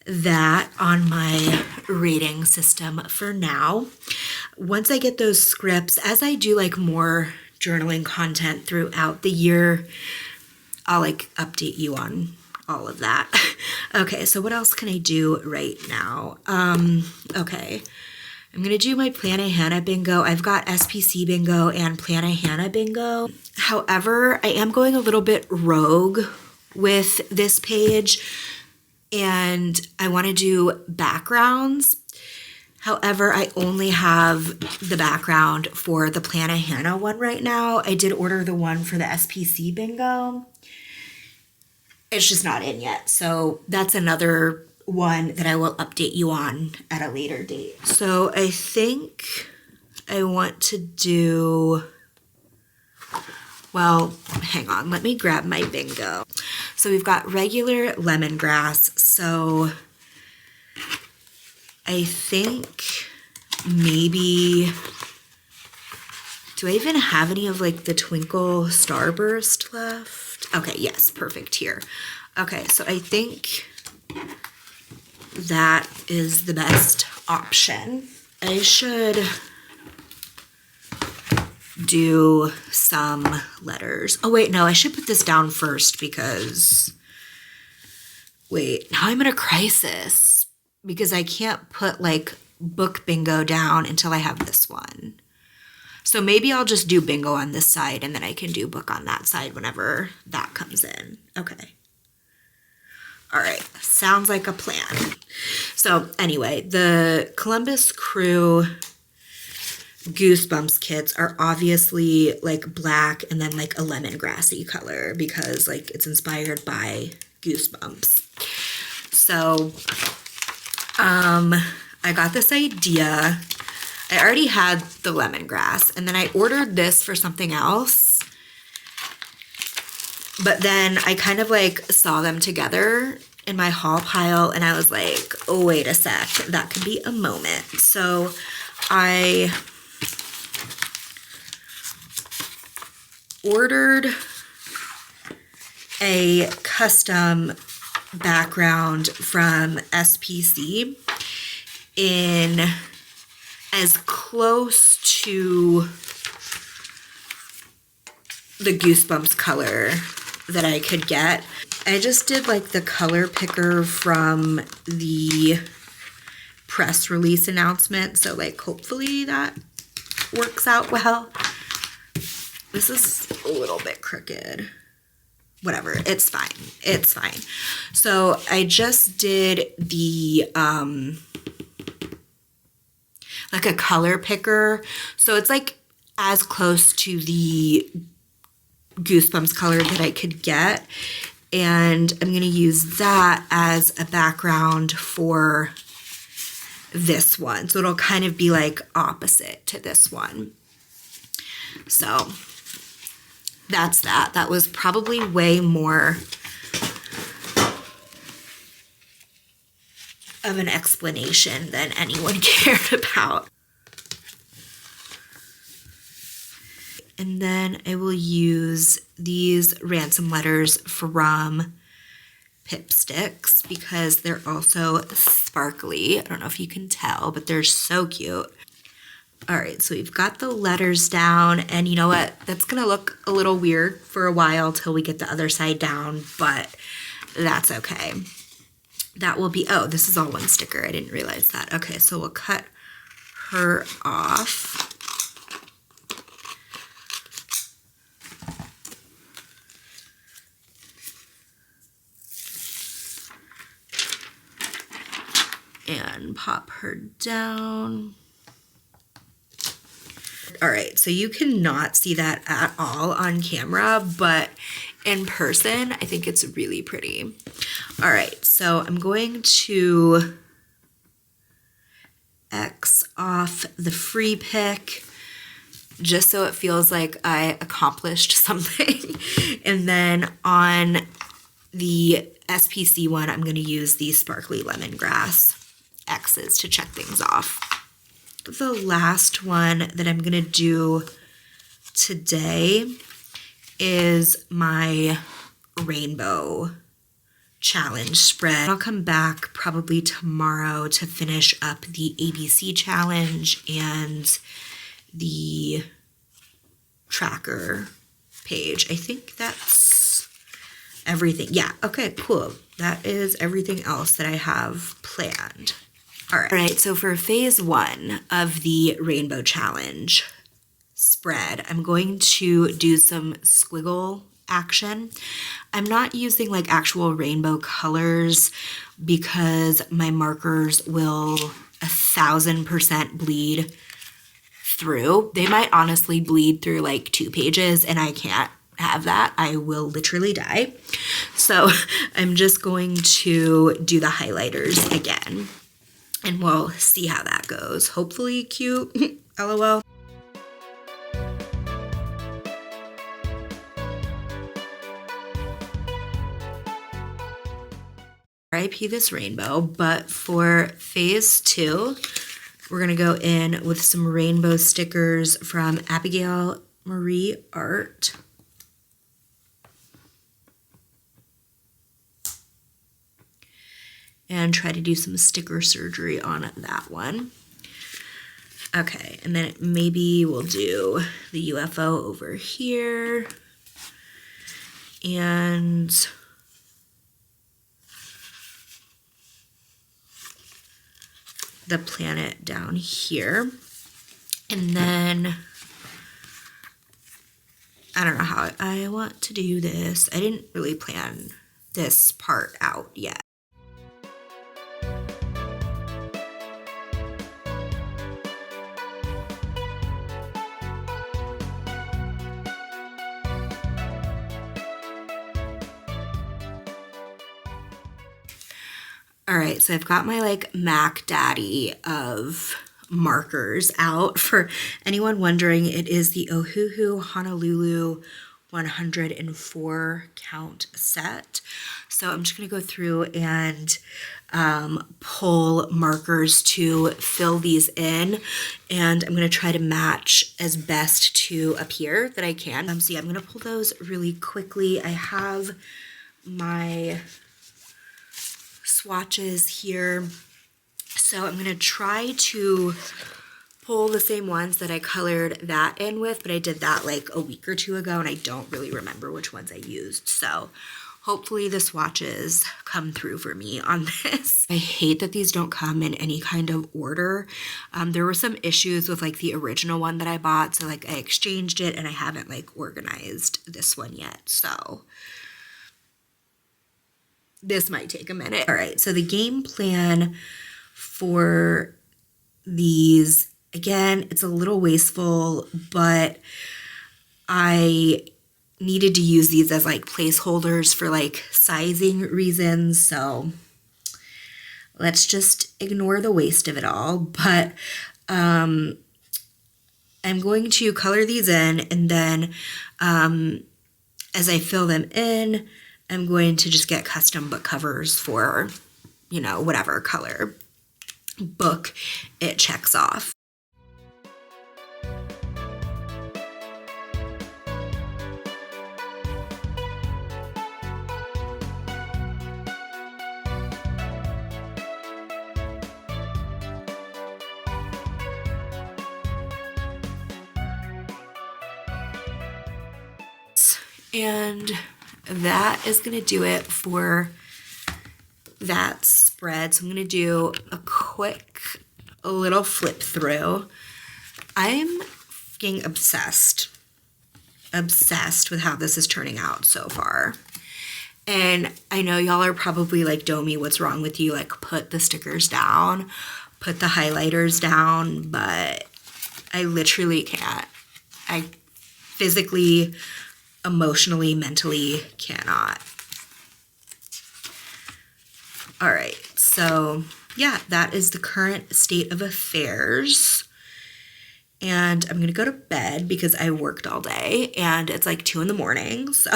Speaker 1: that on my rating system for now. Once I get those scripts, as I do like more journaling content throughout the year, I'll like update you on all of that. Okay, so what else can I do right now? Okay, I'm gonna do my Plannahannah bingo. I've got SPC bingo and Plannahannah bingo. However, I am going a little bit rogue with this page and I wanna do backgrounds. However, I only have the background for the Plannahannah one right now. I did order the one for the SPC bingo. It's just not in yet. So that's another one that I will update you on at a later date. So I think I want to do, well, hang on, let me grab my bingo. So we've got regular lemongrass. So I think maybe, do I even have any of like the Twinkle Starburst left? Okay, yes, perfect here. Okay, so I think that is the best option. I should do some letters. Oh wait, no, I should put this down first because, wait, now I'm in a crisis because I can't put like book bingo down until I have this one. So maybe I'll just do bingo on this side and then I can do book on that side whenever that comes in. Okay. All right, sounds like a plan. So anyway, the Columbus Crew Goosebumps kits are obviously like black and then like a lemongrassy color because like it's inspired by Goosebumps. So I got this idea. I already had the lemongrass and then I ordered this for something else. But then I kind of like saw them together in my haul pile and I was like, oh, wait a sec, that could be a moment. So I ordered a custom background from SPC in as close to the Goosebumps color that I could get. I just did like the color picker from the press release announcement, so like hopefully that works out well. This is a little bit crooked. Whatever, it's fine. It's fine. So I just did the like a color picker. So it's like as close to the Goosebumps color that I could get. And I'm going to use that as a background for this one. So it'll kind of be like opposite to this one. So that's that. That was probably way more of an explanation than anyone cared about. And then I will use these ransom letters from Pipsticks because they're also sparkly. I don't know if you can tell, but they're so cute. All right, so we've got the letters down, and you know what? That's gonna look a little weird for a while till we get the other side down, but that's okay. That will be, oh, this is all one sticker. I didn't realize that. Okay, so we'll cut her off. And pop her down. All right, so you cannot see that at all on camera, but in person, I think it's really pretty. All right, so I'm going to X off the free pick just so it feels like I accomplished something. And then on the SPC one, I'm going to use the sparkly lemongrass X's to check things off. The last one that I'm going to do today is my rainbow challenge spread. I'll come back probably tomorrow to finish up the ABC challenge and the tracker page. I think that's everything. Yeah, okay, cool. That is everything else that I have planned. All right, so for phase 1 of the rainbow challenge spread, I'm going to do some squiggle action. I'm not using like actual rainbow colors because my markers will 1000% bleed through. They might honestly bleed through like 2 pages and I can't have that. I will literally die. So I'm just going to do the highlighters again. And we'll see how that goes. Hopefully cute, LOL. RIP this rainbow, but for phase 2, we're gonna go in with some rainbow stickers from Abigail Marie Art. And try to do some sticker surgery on that one. Okay, and then maybe we'll do the UFO over here. And the planet down here. And then I don't know how I want to do this. I didn't really plan this part out yet. All right, so I've got my like Mac Daddy of markers out. For anyone wondering, it is the Ohuhu Honolulu 104 count set. So I'm just gonna go through and pull markers to fill these in, and I'm gonna try to match as best to appear that I can. So yeah, I'm gonna pull those really quickly. I have my swatches here. So I'm gonna try to pull the same ones that I colored that in with, but I did that like a week or two ago and I don't really remember which ones I used. So hopefully the swatches come through for me on this. I hate that these don't come in any kind of order. There were some issues with like the original one that I bought. So like I exchanged it and I haven't like organized this one yet. So this might take a minute. All right, so the game plan for these, again, it's a little wasteful, but I needed to use these as like placeholders for like sizing reasons. So let's just ignore the waste of it all. But I'm going to color these in, and then as I fill them in, I'm going to just get custom book covers for, you know, whatever color book it checks off. And that is going to do it for that spread. So I'm going to do a quick little flip through. I'm fucking obsessed with how this is turning out so far. And I know y'all are probably like, Domi, what's wrong with you? Like, put the stickers down, put the highlighters down, but I literally can't. I physically, emotionally, mentally cannot. All right, so yeah, that is the current state of affairs. And I'm gonna go to bed because I worked all day and it's like 2 a.m. So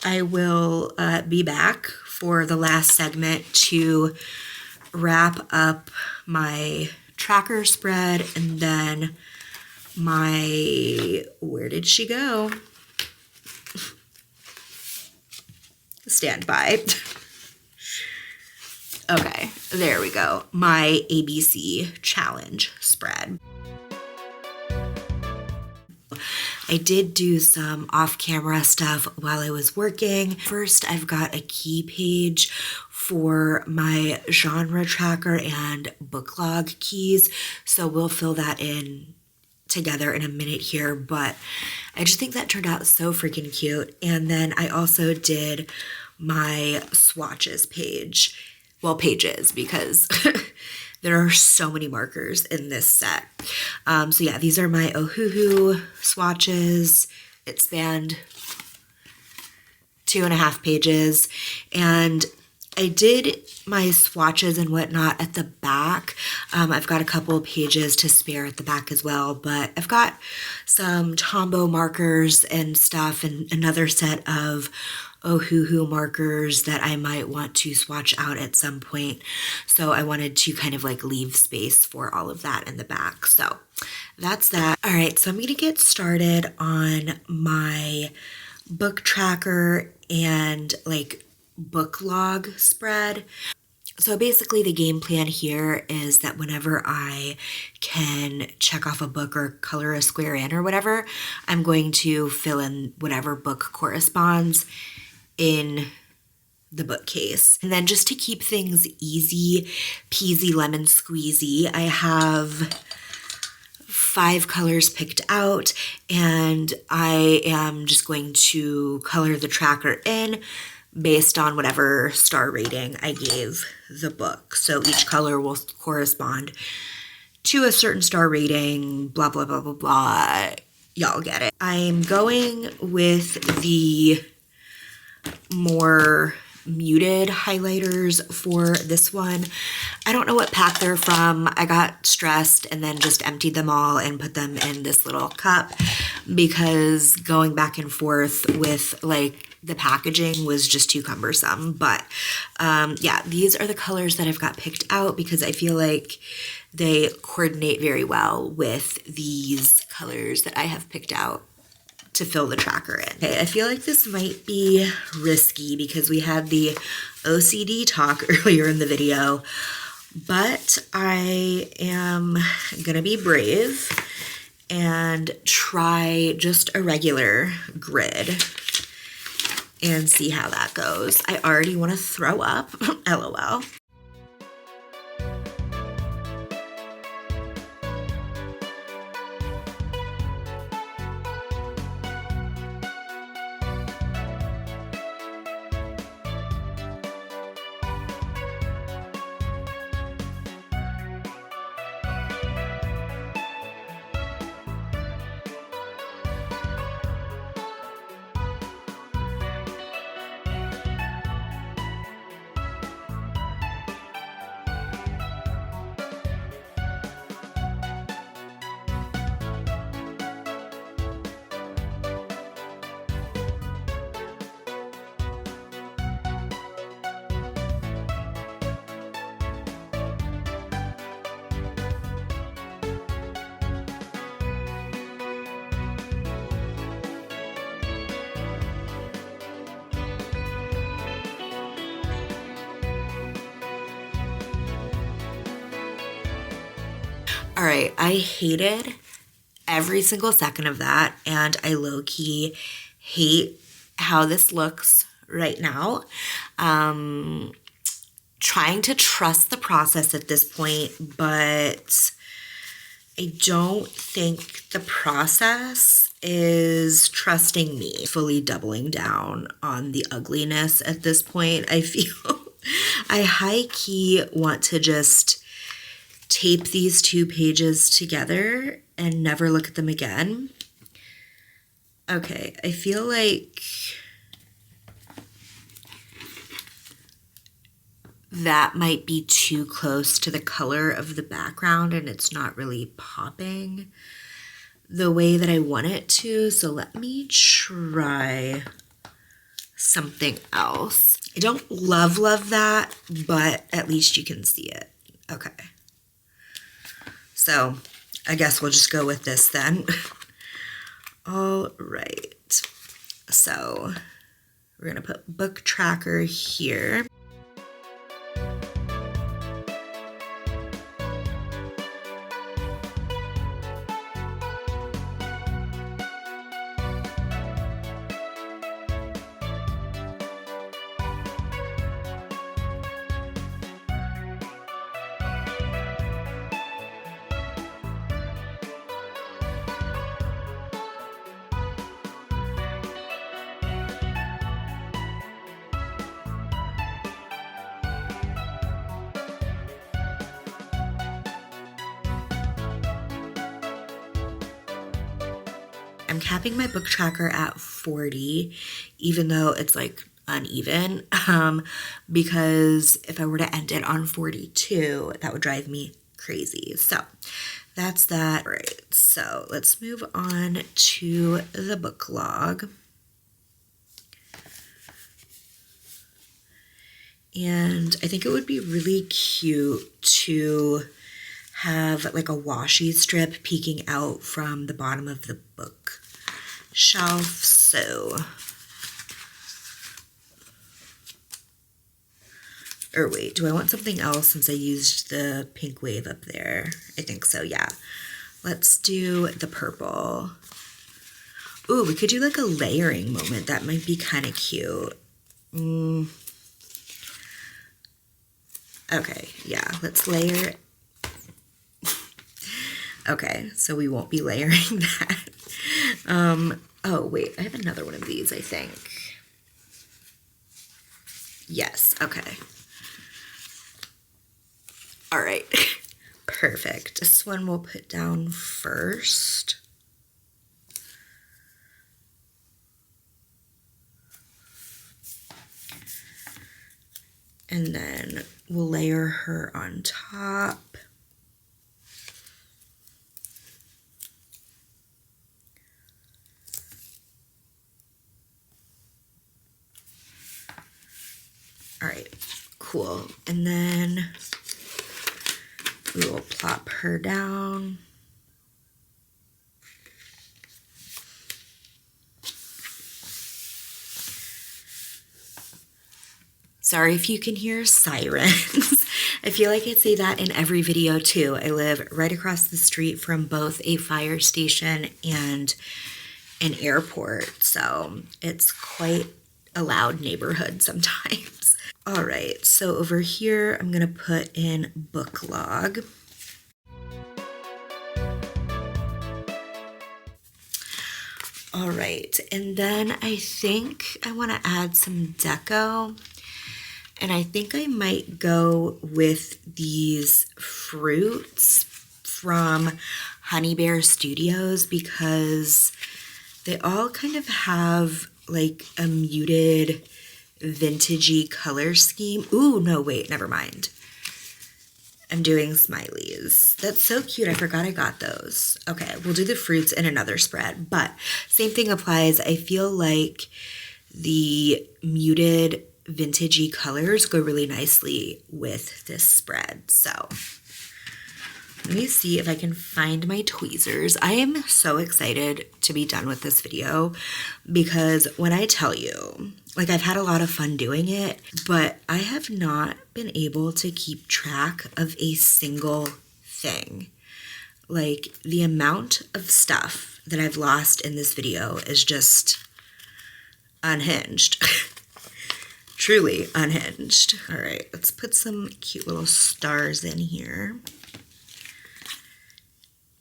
Speaker 1: I will be back for the last segment to wrap up my tracker spread, and then my, where did she go? Stand by. Okay, there we go. My ABC challenge spread. I did do some off-camera stuff while I was working. First, I've got a key page for my genre tracker and book log keys, so we'll fill that in together in a minute here, but I just think that turned out so freaking cute. And then I also did my swatches page. Well, pages, because there are so many markers in this set. So yeah, these are my Ohuhu swatches. It spanned 2.5 pages, and I did my swatches and whatnot at the back. I've got a couple of pages to spare at the back as well, but I've got some Tombow markers and stuff, and another set of Ohuhu markers that I might want to swatch out at some point. So I wanted to kind of like leave space for all of that in the back. So that's that. All right, so I'm gonna get started on my book tracker and like book log spread. So basically the game plan here is that whenever I can check off a book or color a square in or whatever, I'm going to fill in whatever book corresponds in the bookcase. And then just to keep things easy peasy lemon squeezy, I have 5 colors picked out, and I am just going to color the tracker in based on whatever star rating I gave the book. So each color will correspond to a certain star rating, blah, blah, blah, blah, blah. Y'all get it. I'm going with the more muted highlighters for this one. I don't know what pack they're from. I got stressed and then just emptied them all and put them in this little cup because going back and forth with like the packaging was just too cumbersome. But yeah, these are the colors that I've got picked out because I feel like they coordinate very well with these colors that I have picked out to fill the tracker in. Okay, I feel like this might be risky because we had the OCD talk earlier in the video, but I am gonna be brave and try just a regular grid and see how that goes. I already want to throw up, LOL. All right, I hated every single second of that, and I low-key hate how this looks right now. Trying to trust the process at this point, but I don't think the process is trusting me. Fully doubling down on the ugliness at this point. I feel I high-key want to just tape these 2 pages together and never look at them again. Okay, I feel like that might be too close to the color of the background and it's not really popping the way that I want it to. So let me try something else. I don't love that, but at least you can see it. Okay. So I guess we'll just go with this then. All right. So we're going to put book tracker here. I'm capping my book tracker at 40, even though it's like uneven, because if I were to end it on 42, that would drive me crazy. So that's that. All right, so let's move on to the book log. And I think it would be really cute to have like a washi strip peeking out from the bottom of the book shelf. So Or wait, do I want something else since I used the pink wave up there? I think so, yeah. Let's do the purple. Ooh, we could do like a layering moment. That might be kind of cute. Okay, yeah, let's layer. Okay, so we won't be layering that. Oh, wait, I have another one of these, I think. Yes, okay. All right, perfect. This one we'll put down first. And then we'll layer her on top. All right, cool. And then we will plop her down. Sorry if you can hear sirens. I feel like I say that in every video too. I live right across the street from both a fire station and an airport, so it's quite a loud neighborhood sometimes. All right, so over here, I'm gonna put in book log. All right, and then I think I wanna add some deco. And I think I might go with these fruits from Honey Bear Studios because they all kind of have like a muted vintagey color scheme. Ooh, no, wait, never mind. I'm doing smileys. That's so cute. I forgot I got those. Okay, we'll do the fruits in another spread, but same thing applies. I feel like the muted vintagey colors go really nicely with this spread. So let me see if I can find my tweezers. I am so excited to be done with this video because when I tell you, like, I've had a lot of fun doing it, but I have not been able to keep track of a single thing. Like, the amount of stuff that I've lost in this video is just unhinged. Truly unhinged. All right, let's put some cute little stars in here.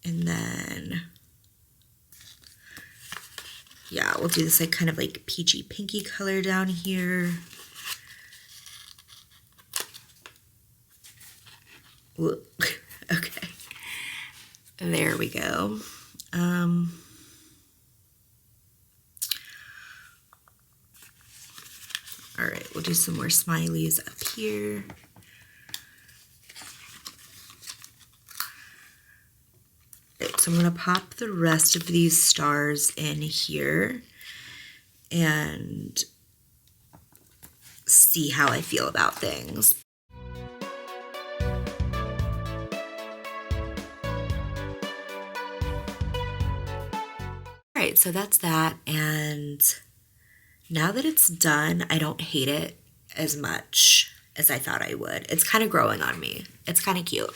Speaker 1: And then, yeah, we'll do this like kind of like peachy pinky color down here. Ooh, okay. There we go. All right, we'll do some more smileys up here. Right, so I'm gonna pop the rest of these stars in here and see how I feel about things. All right, so that's that, and now that it's done, I don't hate it as much as I thought I would. It's kind of growing on me. It's kind of cute.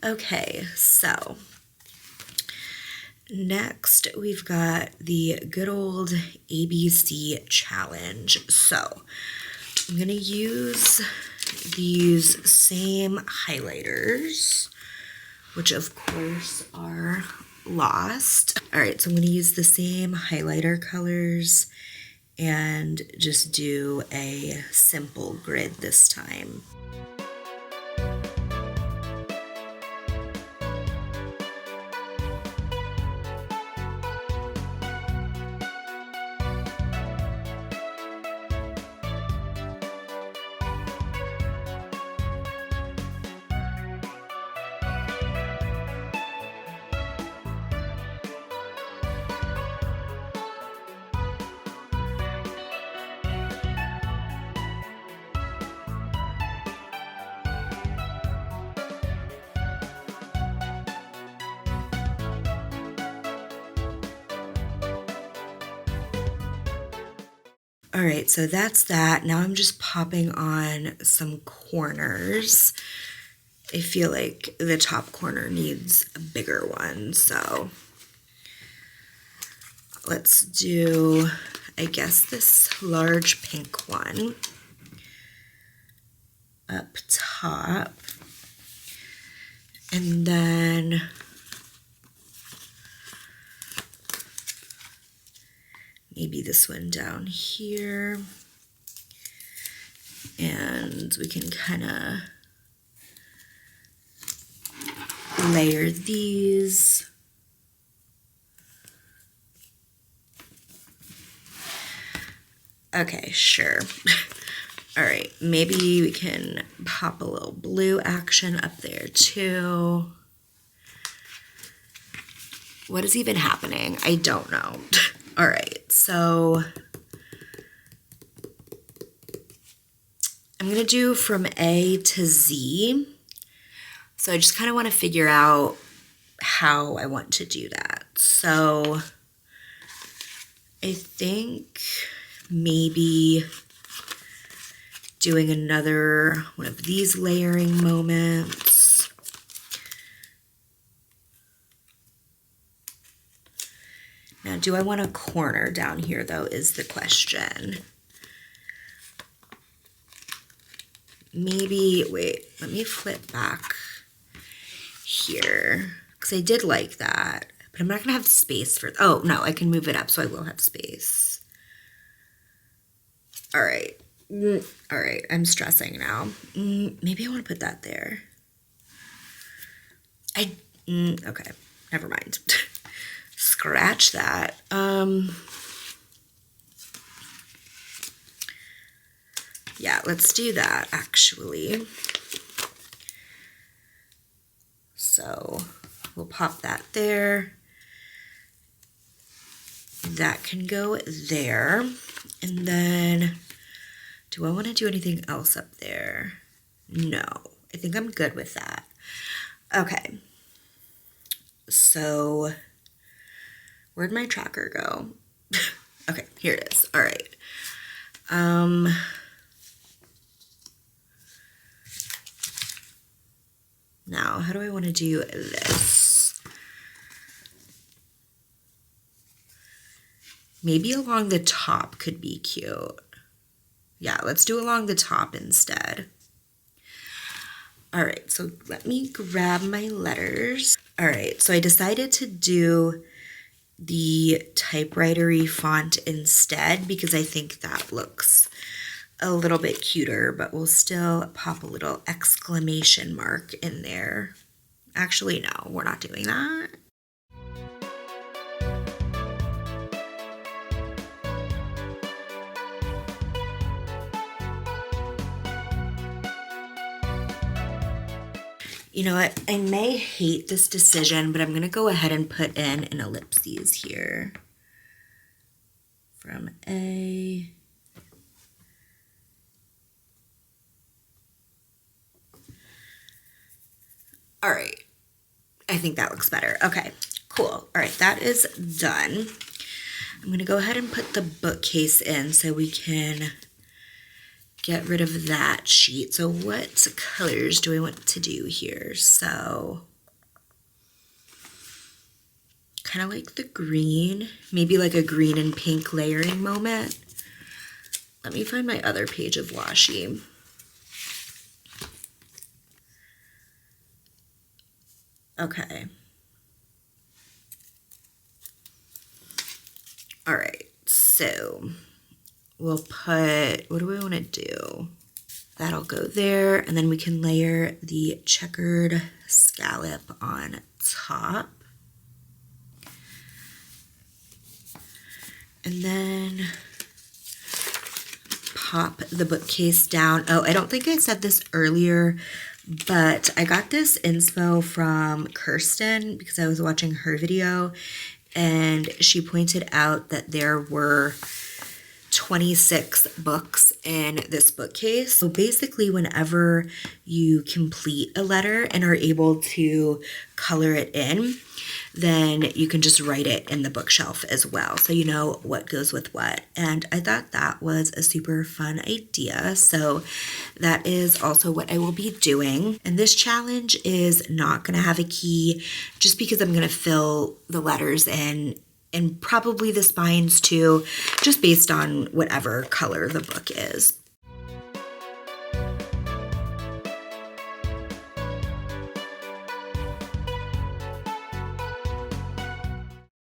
Speaker 1: Okay, so next we've got the good old ABC challenge. So I'm gonna use these same highlighters, which of course are lost. All right, so I'm gonna use the same highlighter colors and just do a simple grid this time. All right, so that's that. Now I'm just popping on some corners. I feel like the top corner needs a bigger one, so let's do, I guess, this large pink one up top. And then maybe this one down here. And we can kind of layer these. Okay, sure. All right, maybe we can pop a little blue action up there too. What is even happening? I don't know. All right, so I'm gonna do from A to Z. So I just kind of want to figure out how I want to do that. So I think maybe doing another one of these layering moments. Now, do I want a corner down here, though, is the question. Maybe, wait, let me flip back here, because I did like that, but I'm not going to have space for, oh, no, I can move it up, so I will have space. All right. All right, I'm stressing now. Maybe I want to put that there. Okay, never mind. Scratch that. Yeah, let's do that, actually. So we'll pop that there. That can go there. And then, do I want to do anything else up there? No, I think I'm good with that. Okay. So, where'd my tracker go? Okay, here it is. All right. Now, how do I want to do this? Maybe along the top could be cute. Yeah, let's do along the top instead. All right, so let me grab my letters. All right, so I decided to do the typewriter-y font instead because I think that looks a little bit cuter, but we'll still pop a little exclamation mark in there. Actually, no, we're not doing that. You know what? I may hate this decision, but I'm going to go ahead and put in an ellipses here. From A. All right. I think that looks better. Okay, cool. All right, that is done. I'm going to go ahead and put the bookcase in so we can get rid of that sheet. So what colors do I want to do here? So kind of like the green, maybe like a green and pink layering moment. Let me find my other page of washi. Okay. All right, so we'll put, what do we want to do? That'll go there, and then we can layer the checkered scallop on top. And then pop the bookcase down. Oh, I don't think I said this earlier, but I got this inspo from Kirsten because I was watching her video, and she pointed out that there were 26 books in this bookcase. So basically, whenever you complete a letter and are able to color it in, then you can just write it in the bookshelf as well, so you know what goes with what. And I thought that was a super fun idea, so that is also what I will be doing. And this challenge is not going to have a key, just because I'm going to fill the letters in, and probably the spines too, just based on whatever color the book is.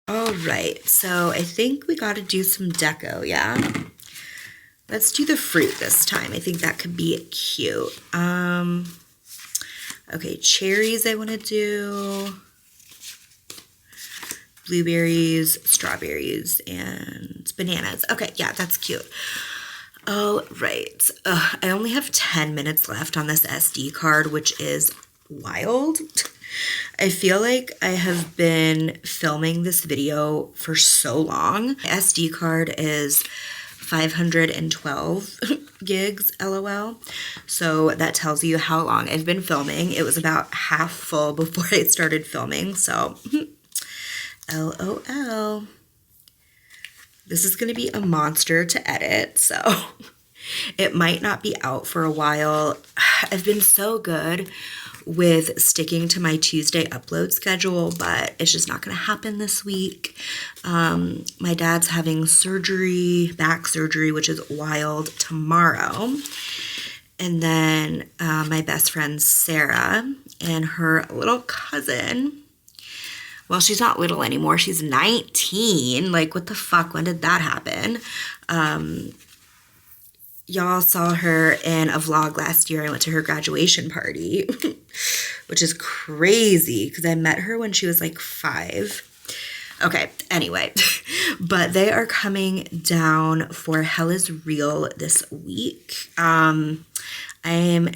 Speaker 1: All right, so I think we got to do some deco, yeah? Let's do the fruit this time. I think that could be cute. Okay, cherries I want to do. Blueberries, strawberries, and bananas. Okay, yeah, that's cute. Oh, right. I only have 10 minutes left on this SD card, which is wild. I feel like I have been filming this video for so long. My SD card is 512 gigs, LOL. So that tells you how long I've been filming. It was about half full before I started filming, so LOL. This is going to be a monster to edit, so it might not be out for a while. I've been so good with sticking to my Tuesday upload schedule, but it's just not going to happen this week. My dad's having surgery, back surgery, which is wild, tomorrow. And then my best friend Sarah and her little cousin, well, she's not little anymore. She's 19. Like, what the fuck? When did that happen? Y'all saw her in a vlog last year. I went to her graduation party, which is crazy because I met her when she was like 5. Okay, anyway, but they are coming down for Hell is Real this week. I'm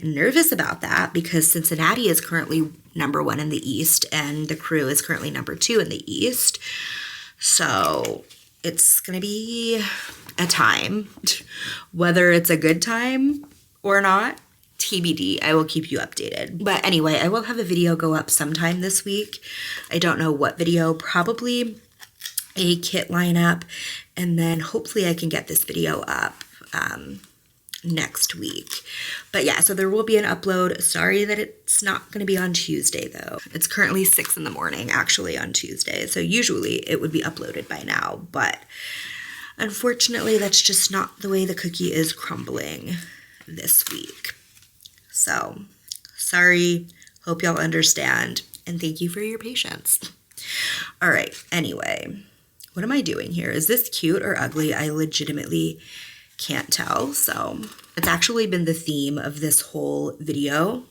Speaker 1: nervous about that because Cincinnati is currently #1 in the East and the crew is currently #2 in the East. So it's going to be a time. Whether it's a good time or not, TBD. I will keep you updated. But anyway, I will have a video go up sometime this week. I don't know what video, probably a kit lineup, and then hopefully I can get this video up next week. But yeah, so there will be an upload. Sorry that it's not going to be on Tuesday though. It's currently 6 in the morning actually on Tuesday. So usually it would be uploaded by now, but unfortunately that's just not the way the cookie is crumbling this week. So sorry, hope y'all understand, and thank you for your patience. All right, anyway, what am I doing here? Is this cute or ugly? I legitimately can't tell. So it's actually been the theme of this whole video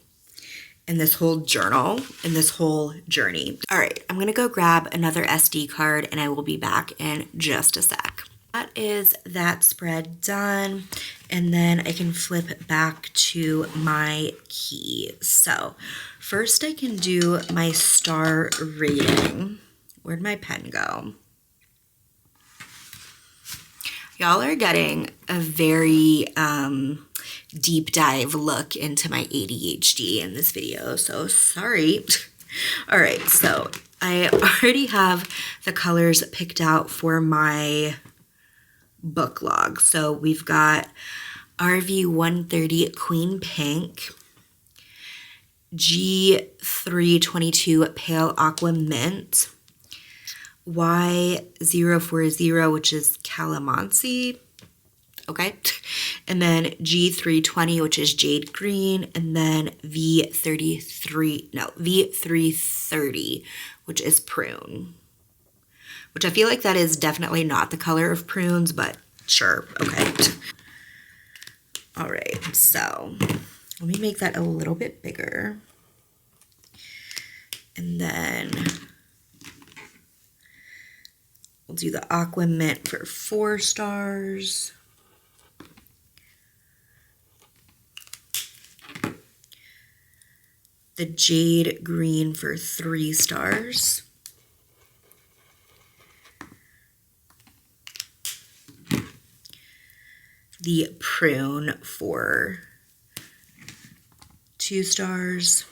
Speaker 1: and this whole journal and this whole journey. All right, I'm gonna go grab another SD card and I will be back in just a sec. That is that spread done, and then I can flip back to my key. So first I can do my star rating. Where'd my pen go? Y'all are getting a very deep dive look into my ADHD in this video, so sorry. All right, so I already have the colors picked out for my book log. So we've got RV 130 Queen Pink, G322 Pale Aqua Mint, Y040, which is Calamansi, okay, and then G320, which is Jade Green, and then V330, which is Prune, which I feel like that is definitely not the color of prunes, but sure, okay. All right, so let me make that a little bit bigger. And then we'll do the Aqua Mint for 4 stars. The Jade Green for 3 stars. the prune for 2 stars.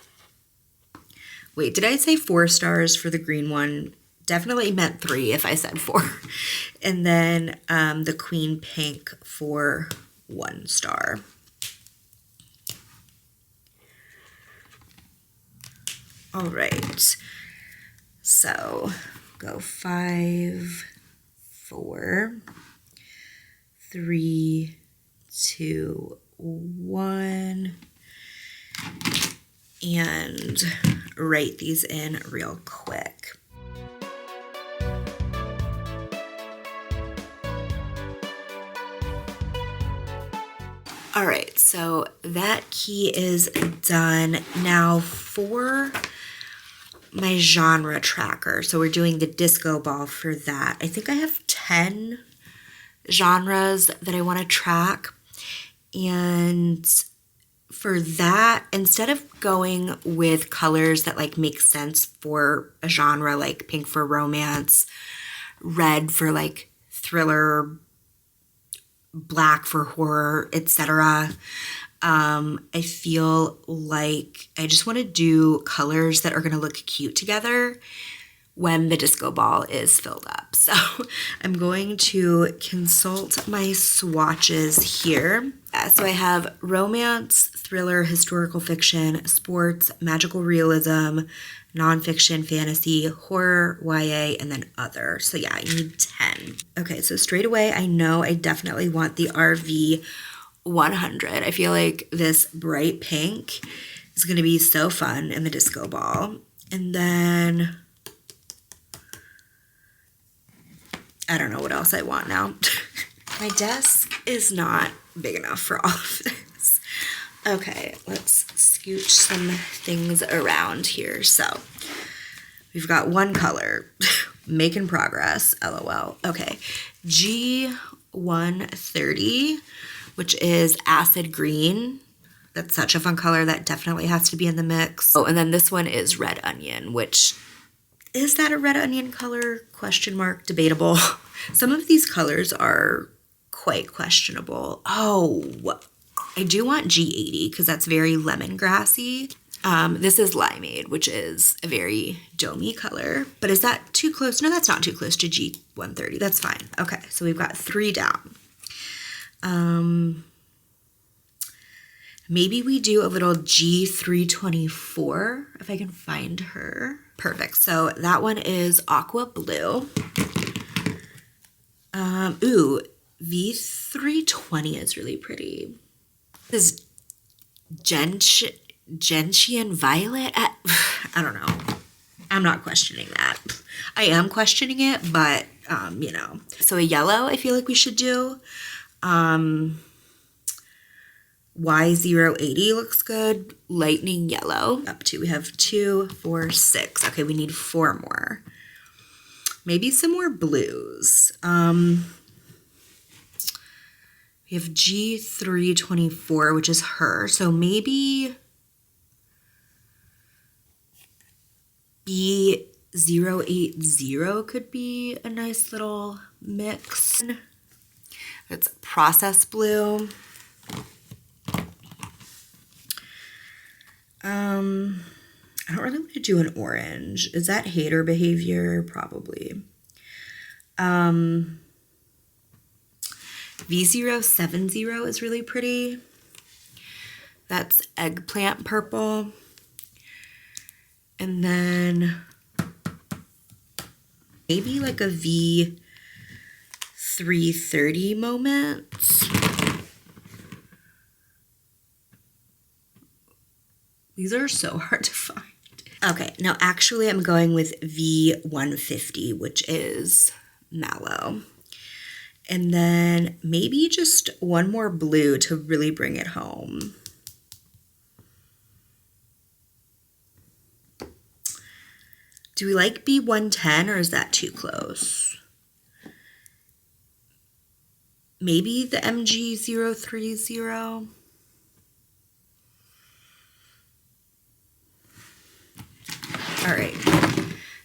Speaker 1: Wait, did I say 4 stars for the green one? Definitely meant 3 if I said 4. And then the queen pink for 1 star. All right. So go 5, 4, 3, 2, 1. And write these in real quick. All right, so that key is done. Now for my genre tracker. So we're doing the disco ball for that. I think I have 10 genres that I want to track. And for that, instead of going with colors that like make sense for a genre, like pink for romance, red for like thriller, black for horror, etc., I feel like I just want to do colors that are going to look cute together when the disco ball is filled up. So I'm going to consult my swatches here. So I have romance, thriller, historical fiction, sports, magical realism, nonfiction, fantasy, horror, YA, and then other. So yeah, I need 10. Okay, so straight away, I know I definitely want the RV 100. I feel like this bright pink is going to be so fun in the disco ball. And then I don't know what else I want now. My desk is not big enough for all of this. Okay, let's scooch some things around here. So we've got one color, making progress, LOL. Okay, G130, which is acid green. That's such a fun color. That definitely has to be in the mix. Oh, and then this one is red onion, which, is that a red onion color? Question mark, debatable. Some of these colors are quite questionable. Oh, I do want G80 because that's very lemongrassy. This is limeade, which is a very domey color. But is that too close? No, that's not too close to G130. That's fine. Okay, so we've got 3 down. Maybe we do a little G324 if I can find her. Perfect. So that one is aqua blue. Ooh, V320 is really pretty. This is gentian violet. I don't know. I'm not questioning that. I am questioning it, but you know. So a yellow I feel like we should do. Y080 looks good. Lightning yellow. Up to, we have 2, 4, 6. Okay, we need 4 more. Maybe some more blues. We have G324, which is her. So maybe B080 could be a nice little mix. It's process blue. I don't really want to do an orange. Is that hater behavior? Probably. V070 is really pretty. That's eggplant purple. And then maybe like a V330 moment. These are so hard to find. Okay, now actually I'm going with V150, which is mallow. And then maybe just one more blue to really bring it home. Do we like B110 or is that too close? Maybe the MG030? All right,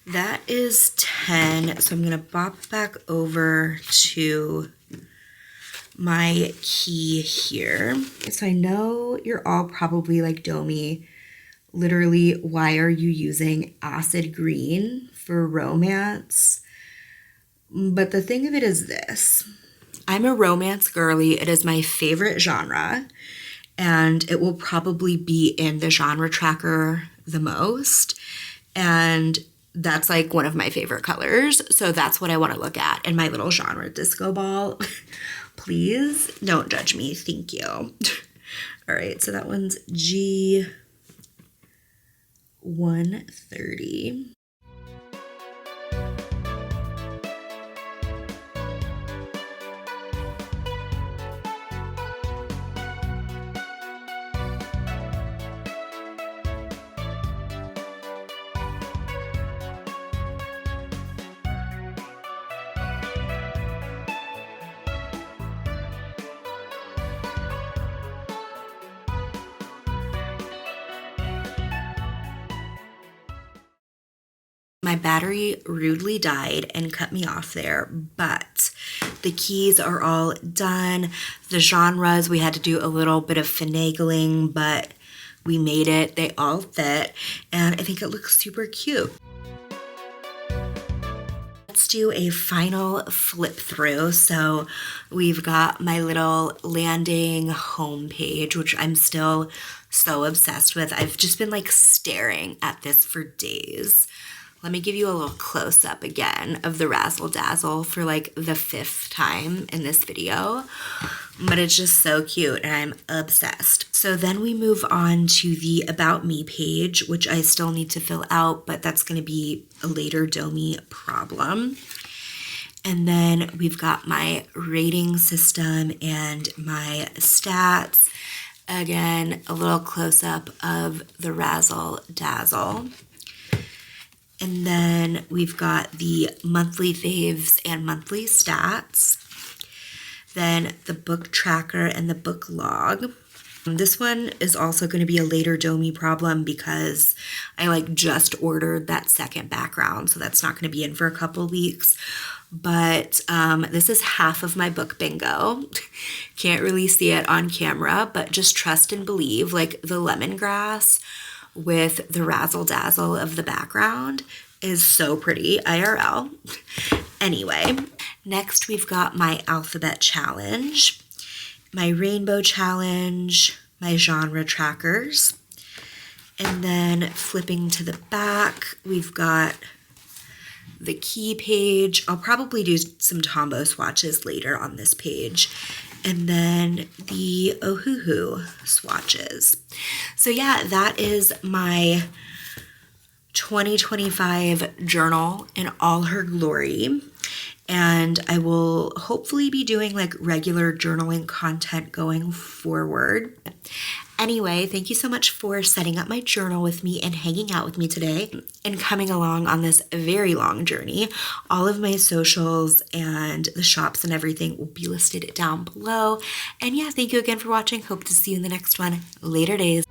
Speaker 1: that is 10. So I'm gonna bop back over to my key here. So I know you're all probably like, Domi, literally, why are you using acid green for romance? But the thing of it is this. I'm a romance girly. It is my favorite genre, and it will probably be in the genre tracker the most. And that's like one of my favorite colors. So that's what I want to look at in my little genre disco ball. Please don't judge me. Thank you. All right, so that one's G130. My battery rudely died and cut me off there, but the keys are all done. The genres, we had to do a little bit of finagling, but we made it. They all fit, and I think it looks super cute. Let's do a final flip through. So we've got my little landing homepage, which I'm still so obsessed with. I've just been like staring at this for days. Let me give you a little close up again of the razzle dazzle for like the 5th time in this video, but it's just so cute and I'm obsessed. So then we move on to the About Me page, which I still need to fill out, but that's going to be a later Domi problem. And then we've got my rating system and my stats. Again, a little close up of the razzle dazzle. And then we've got the monthly faves and monthly stats. Then the book tracker and the book log. This one is also going to be a later Domi problem because I like just ordered that second background. So that's not going to be in for a couple weeks. But this is half of my book bingo. Can't really see it on camera, but just trust and believe, like the lemongrass with the razzle dazzle of the background is so pretty IRL. Anyway, next we've got my alphabet challenge, my rainbow challenge, my genre trackers, and then flipping to the back, we've got the key page. I'll probably do some Tombow swatches later on this page. And then the Ohuhu swatches. So yeah, that is my 2025 journal in all her glory. And I will hopefully be doing like regular journaling content going forward. Anyway, thank you so much for setting up my journal with me and hanging out with me today and coming along on this very long journey. All of my socials and the shops and everything will be listed down below. And yeah, thank you again for watching. Hope to see you in the next one. Later days.